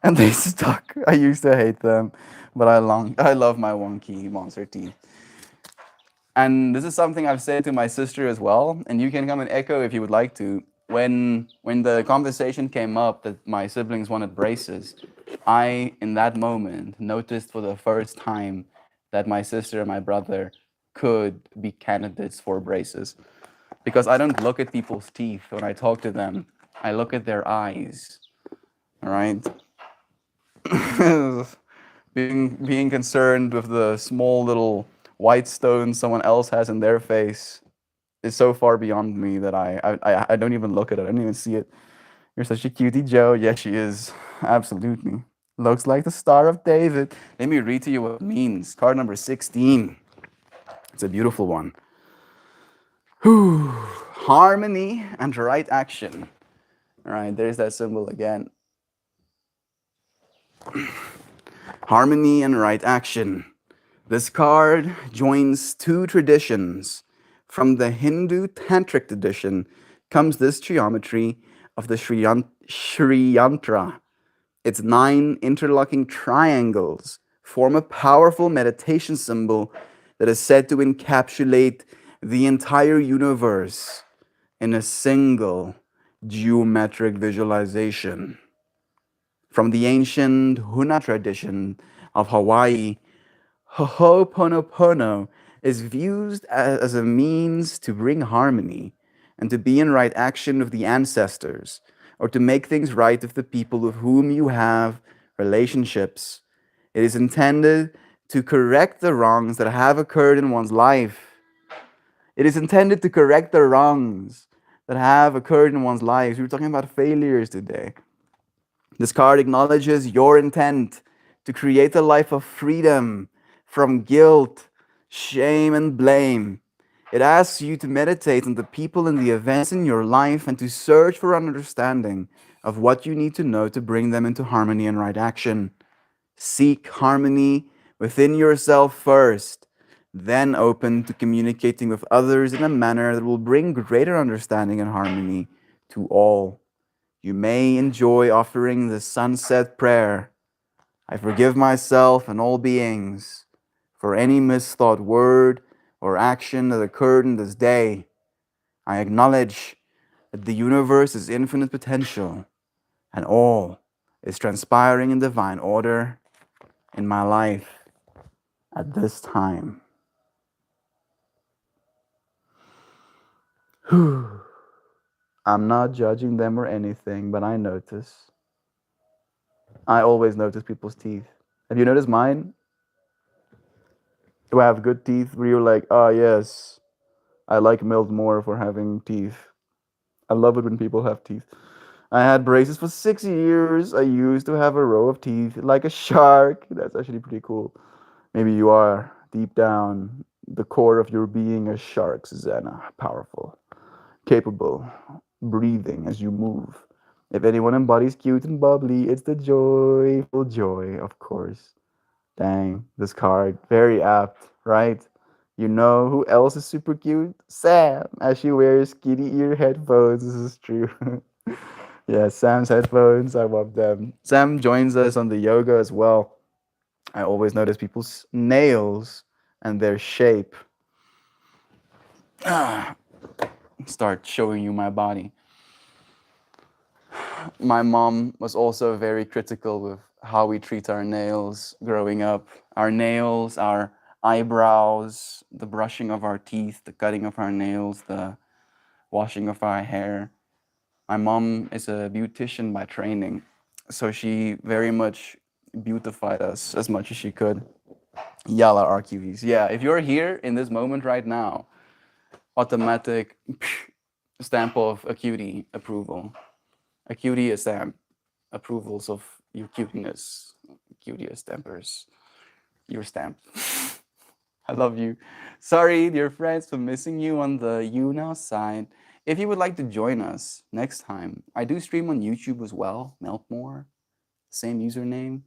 and they stuck. I used to hate them, but I love my wonky monster teeth. And this is something I've said to my sister as well, and you can come and echo if you would like to. When the conversation came up that my siblings wanted braces, I, in that moment, noticed for the first time that my sister and my brother could be candidates for braces. Because I don't look at people's teeth when I talk to them. I look at their eyes. All right? being concerned with the small little white stones someone else has in their face is so far beyond me that I don't even look at it. I don't even see it. You're such a cutie, Joe. Yes, she is. Absolutely. Looks like the Star of David. Let me read to you what it means. Card number 16. It's a beautiful one. Harmony and right action. All right, there's that symbol again. Harmony and right action. This card joins two traditions. From the Hindu Tantric tradition comes this geometry of the Sri Yantra. Its 9 interlocking triangles form a powerful meditation symbol that is said to encapsulate the entire universe in a single geometric visualization. From the ancient Huna tradition of Hawaii, Ho'oponopono is viewed as a means to bring harmony and to be in right action with the ancestors, or to make things right with the people with whom you have relationships. It is intended to correct the wrongs that have occurred in one's life. It is intended to correct the wrongs that have occurred in one's life. We were talking about failures today. This card acknowledges your intent to create a life of freedom from guilt, shame, and blame. It asks you to meditate on the people and the events in your life and to search for an understanding of what you need to know to bring them into harmony and right action. Seek harmony within yourself first, then open to communicating with others in a manner that will bring greater understanding and harmony to all. You may enjoy offering the sunset prayer. I forgive myself and all beings for any misthought word or action that occurred in this day. I acknowledge that the universe is infinite potential and all is transpiring in divine order in my life at this time. I'm not judging them or anything, but I notice. I always notice people's teeth. Have you noticed mine? Do I have good teeth where you're like, oh yes, I like Milt more for having teeth. I love it when people have teeth. I had braces for 6 years. I used to have a row of teeth like a shark. That's actually pretty cool. Maybe you are deep down the core of your being a shark, Susanna. Powerful, capable, breathing as you move. If anyone embodies cute and bubbly, it's the joyful joy, of course. Dang, this card, very apt, right? You know who else is super cute? Sam, as she wears kitty ear headphones. This is true. Yeah, Sam's headphones. I love them. Sam joins us on the yoga as well. I always notice people's nails and their shape. Start showing you my body. My mom was also very critical with how we treat our nails growing up. Our nails, our eyebrows, the brushing of our teeth, the cutting of our nails, the washing of our hair. My mom is a beautician by training, so she very much beautified us as much as she could. Yalla RQVs. Yeah, if you're here in this moment right now, automatic stamp of Acuity approval. Acuity is stamp approvals of your cuteness. Acuity stampers. You're stamped. I love you. Sorry, dear friends, for missing you on the You Now side. If you would like to join us next time, I do stream on YouTube as well, Meltmore, same username.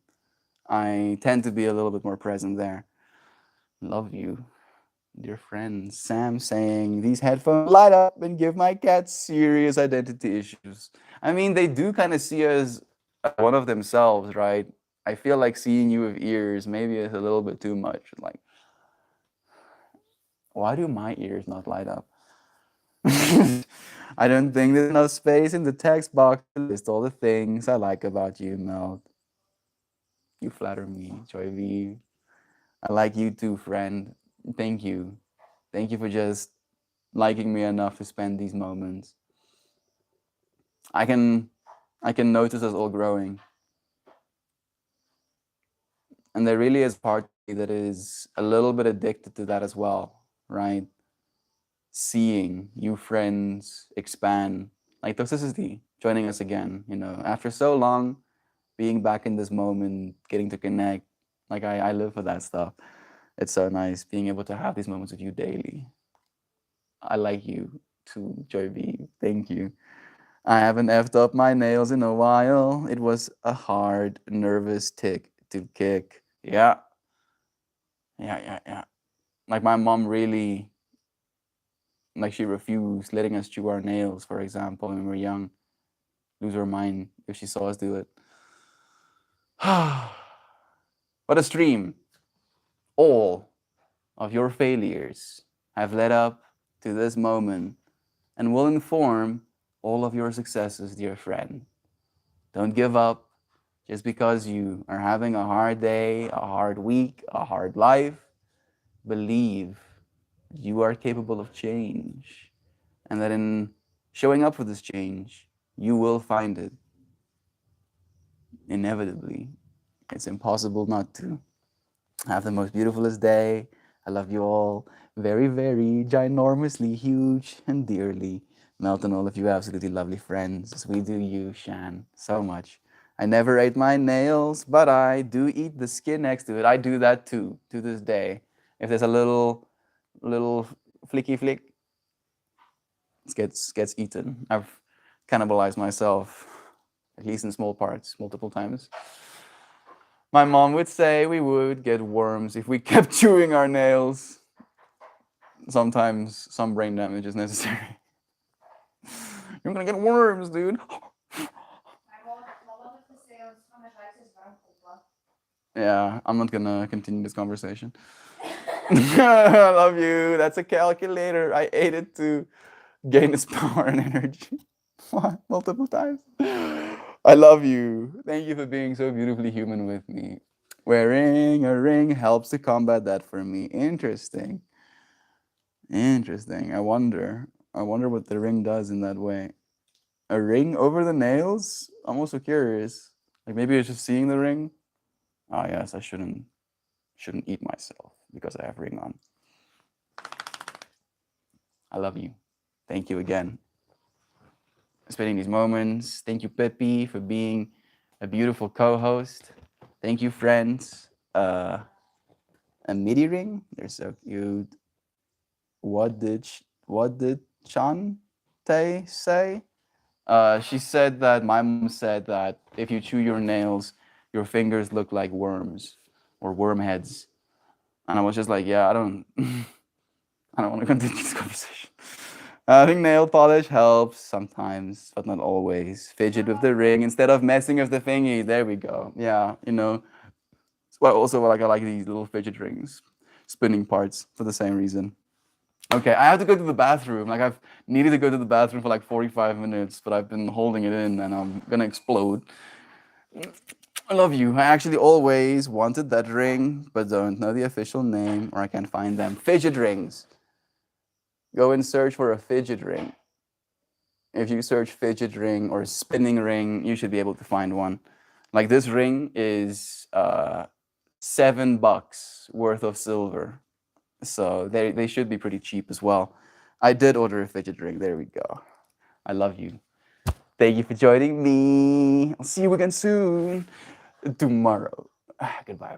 I tend to be a little bit more present there. Love you, dear friends. Sam saying these headphones light up and give my cats serious identity issues. I mean, they do kind of see us as one of themselves, right? I feel like seeing you with ears maybe is a little bit too much. Like, why do my ears not light up? I don't think there's enough space in the text box to list all the things I like about you, Mel. You flatter me, Joy V. I like you too, friend. Thank you. Thank you for just liking me enough to spend these moments. I can notice us all growing. And there really is part of me that is a little bit addicted to that as well, right? Seeing you friends expand, like Toxicity joining us again, after so long, being back in this moment, getting to connect. Like I live for that stuff. It's so nice being able to have these moments with you daily. I like you too, Joy V. Thank you. I haven't effed up my nails in a while. It was a hard, nervous tick to kick. Yeah. Yeah. Like my mom really, like she refused letting us chew our nails, for example, when we were young. Lose her mind if she saw us do it. What a stream. All of your failures have led up to this moment and will inform all of your successes, dear friend. Don't give up just because you are having a hard day, a hard week, a hard life. Believe you are capable of change and that in showing up for this change, you will find it. Inevitably, it's impossible not to. Have the most beautifulest day. I love you all very, very ginormously huge and dearly. Melt and all of you absolutely lovely friends. We do you, Shan, so much. I never ate my nails, but I do eat the skin next to it. I do that too, to this day. If there's a little flicky flick, it gets eaten. I've cannibalized myself, at least in small parts, multiple times. My mom would say we would get worms if we kept chewing our nails. Sometimes some brain damage is necessary. You're gonna get worms, dude. Yeah, I'm not gonna continue this conversation. I love you. That's a calculator. I ate it to gain its power and energy. What? Multiple times. I love you. Thank you for being so beautifully human with me. Wearing a ring helps to combat that for me. Interesting. Interesting. I wonder what the ring does in that way. A ring over the nails? I'm also curious. Like maybe it's just seeing the ring. Ah, yes, I shouldn't eat myself because I have ring on. I love you. Thank you again. Spending these moments. Thank you, Peppy, for being a beautiful co-host. Thank you, friends. A MIDI ring. They're so cute. What did Chante say? She said that my mom said that if you chew your nails, your fingers look like worms or worm heads. And I was just like, yeah, I don't I don't want to continue this conversation. I think nail polish helps sometimes, but not always. Fidget with the ring instead of messing with the thingy. There we go. Yeah, you know. Well, also like I like these little fidget rings, spinning parts for the same reason. Okay, I have to go to the bathroom. Like I've needed to go to the bathroom for like 45 minutes, but I've been holding it in and I'm gonna explode. I love you. I actually always wanted that ring, but don't know the official name or I can't find them. Fidget rings. Go and search for a fidget ring. If you search fidget ring or spinning ring, you should be able to find one. Like this ring is $7 worth of silver. So they should be pretty cheap as well. I did order a fidget ring. There we go. I love you. Thank you for joining me. I'll see you again soon. Tomorrow. Goodbye, everyone.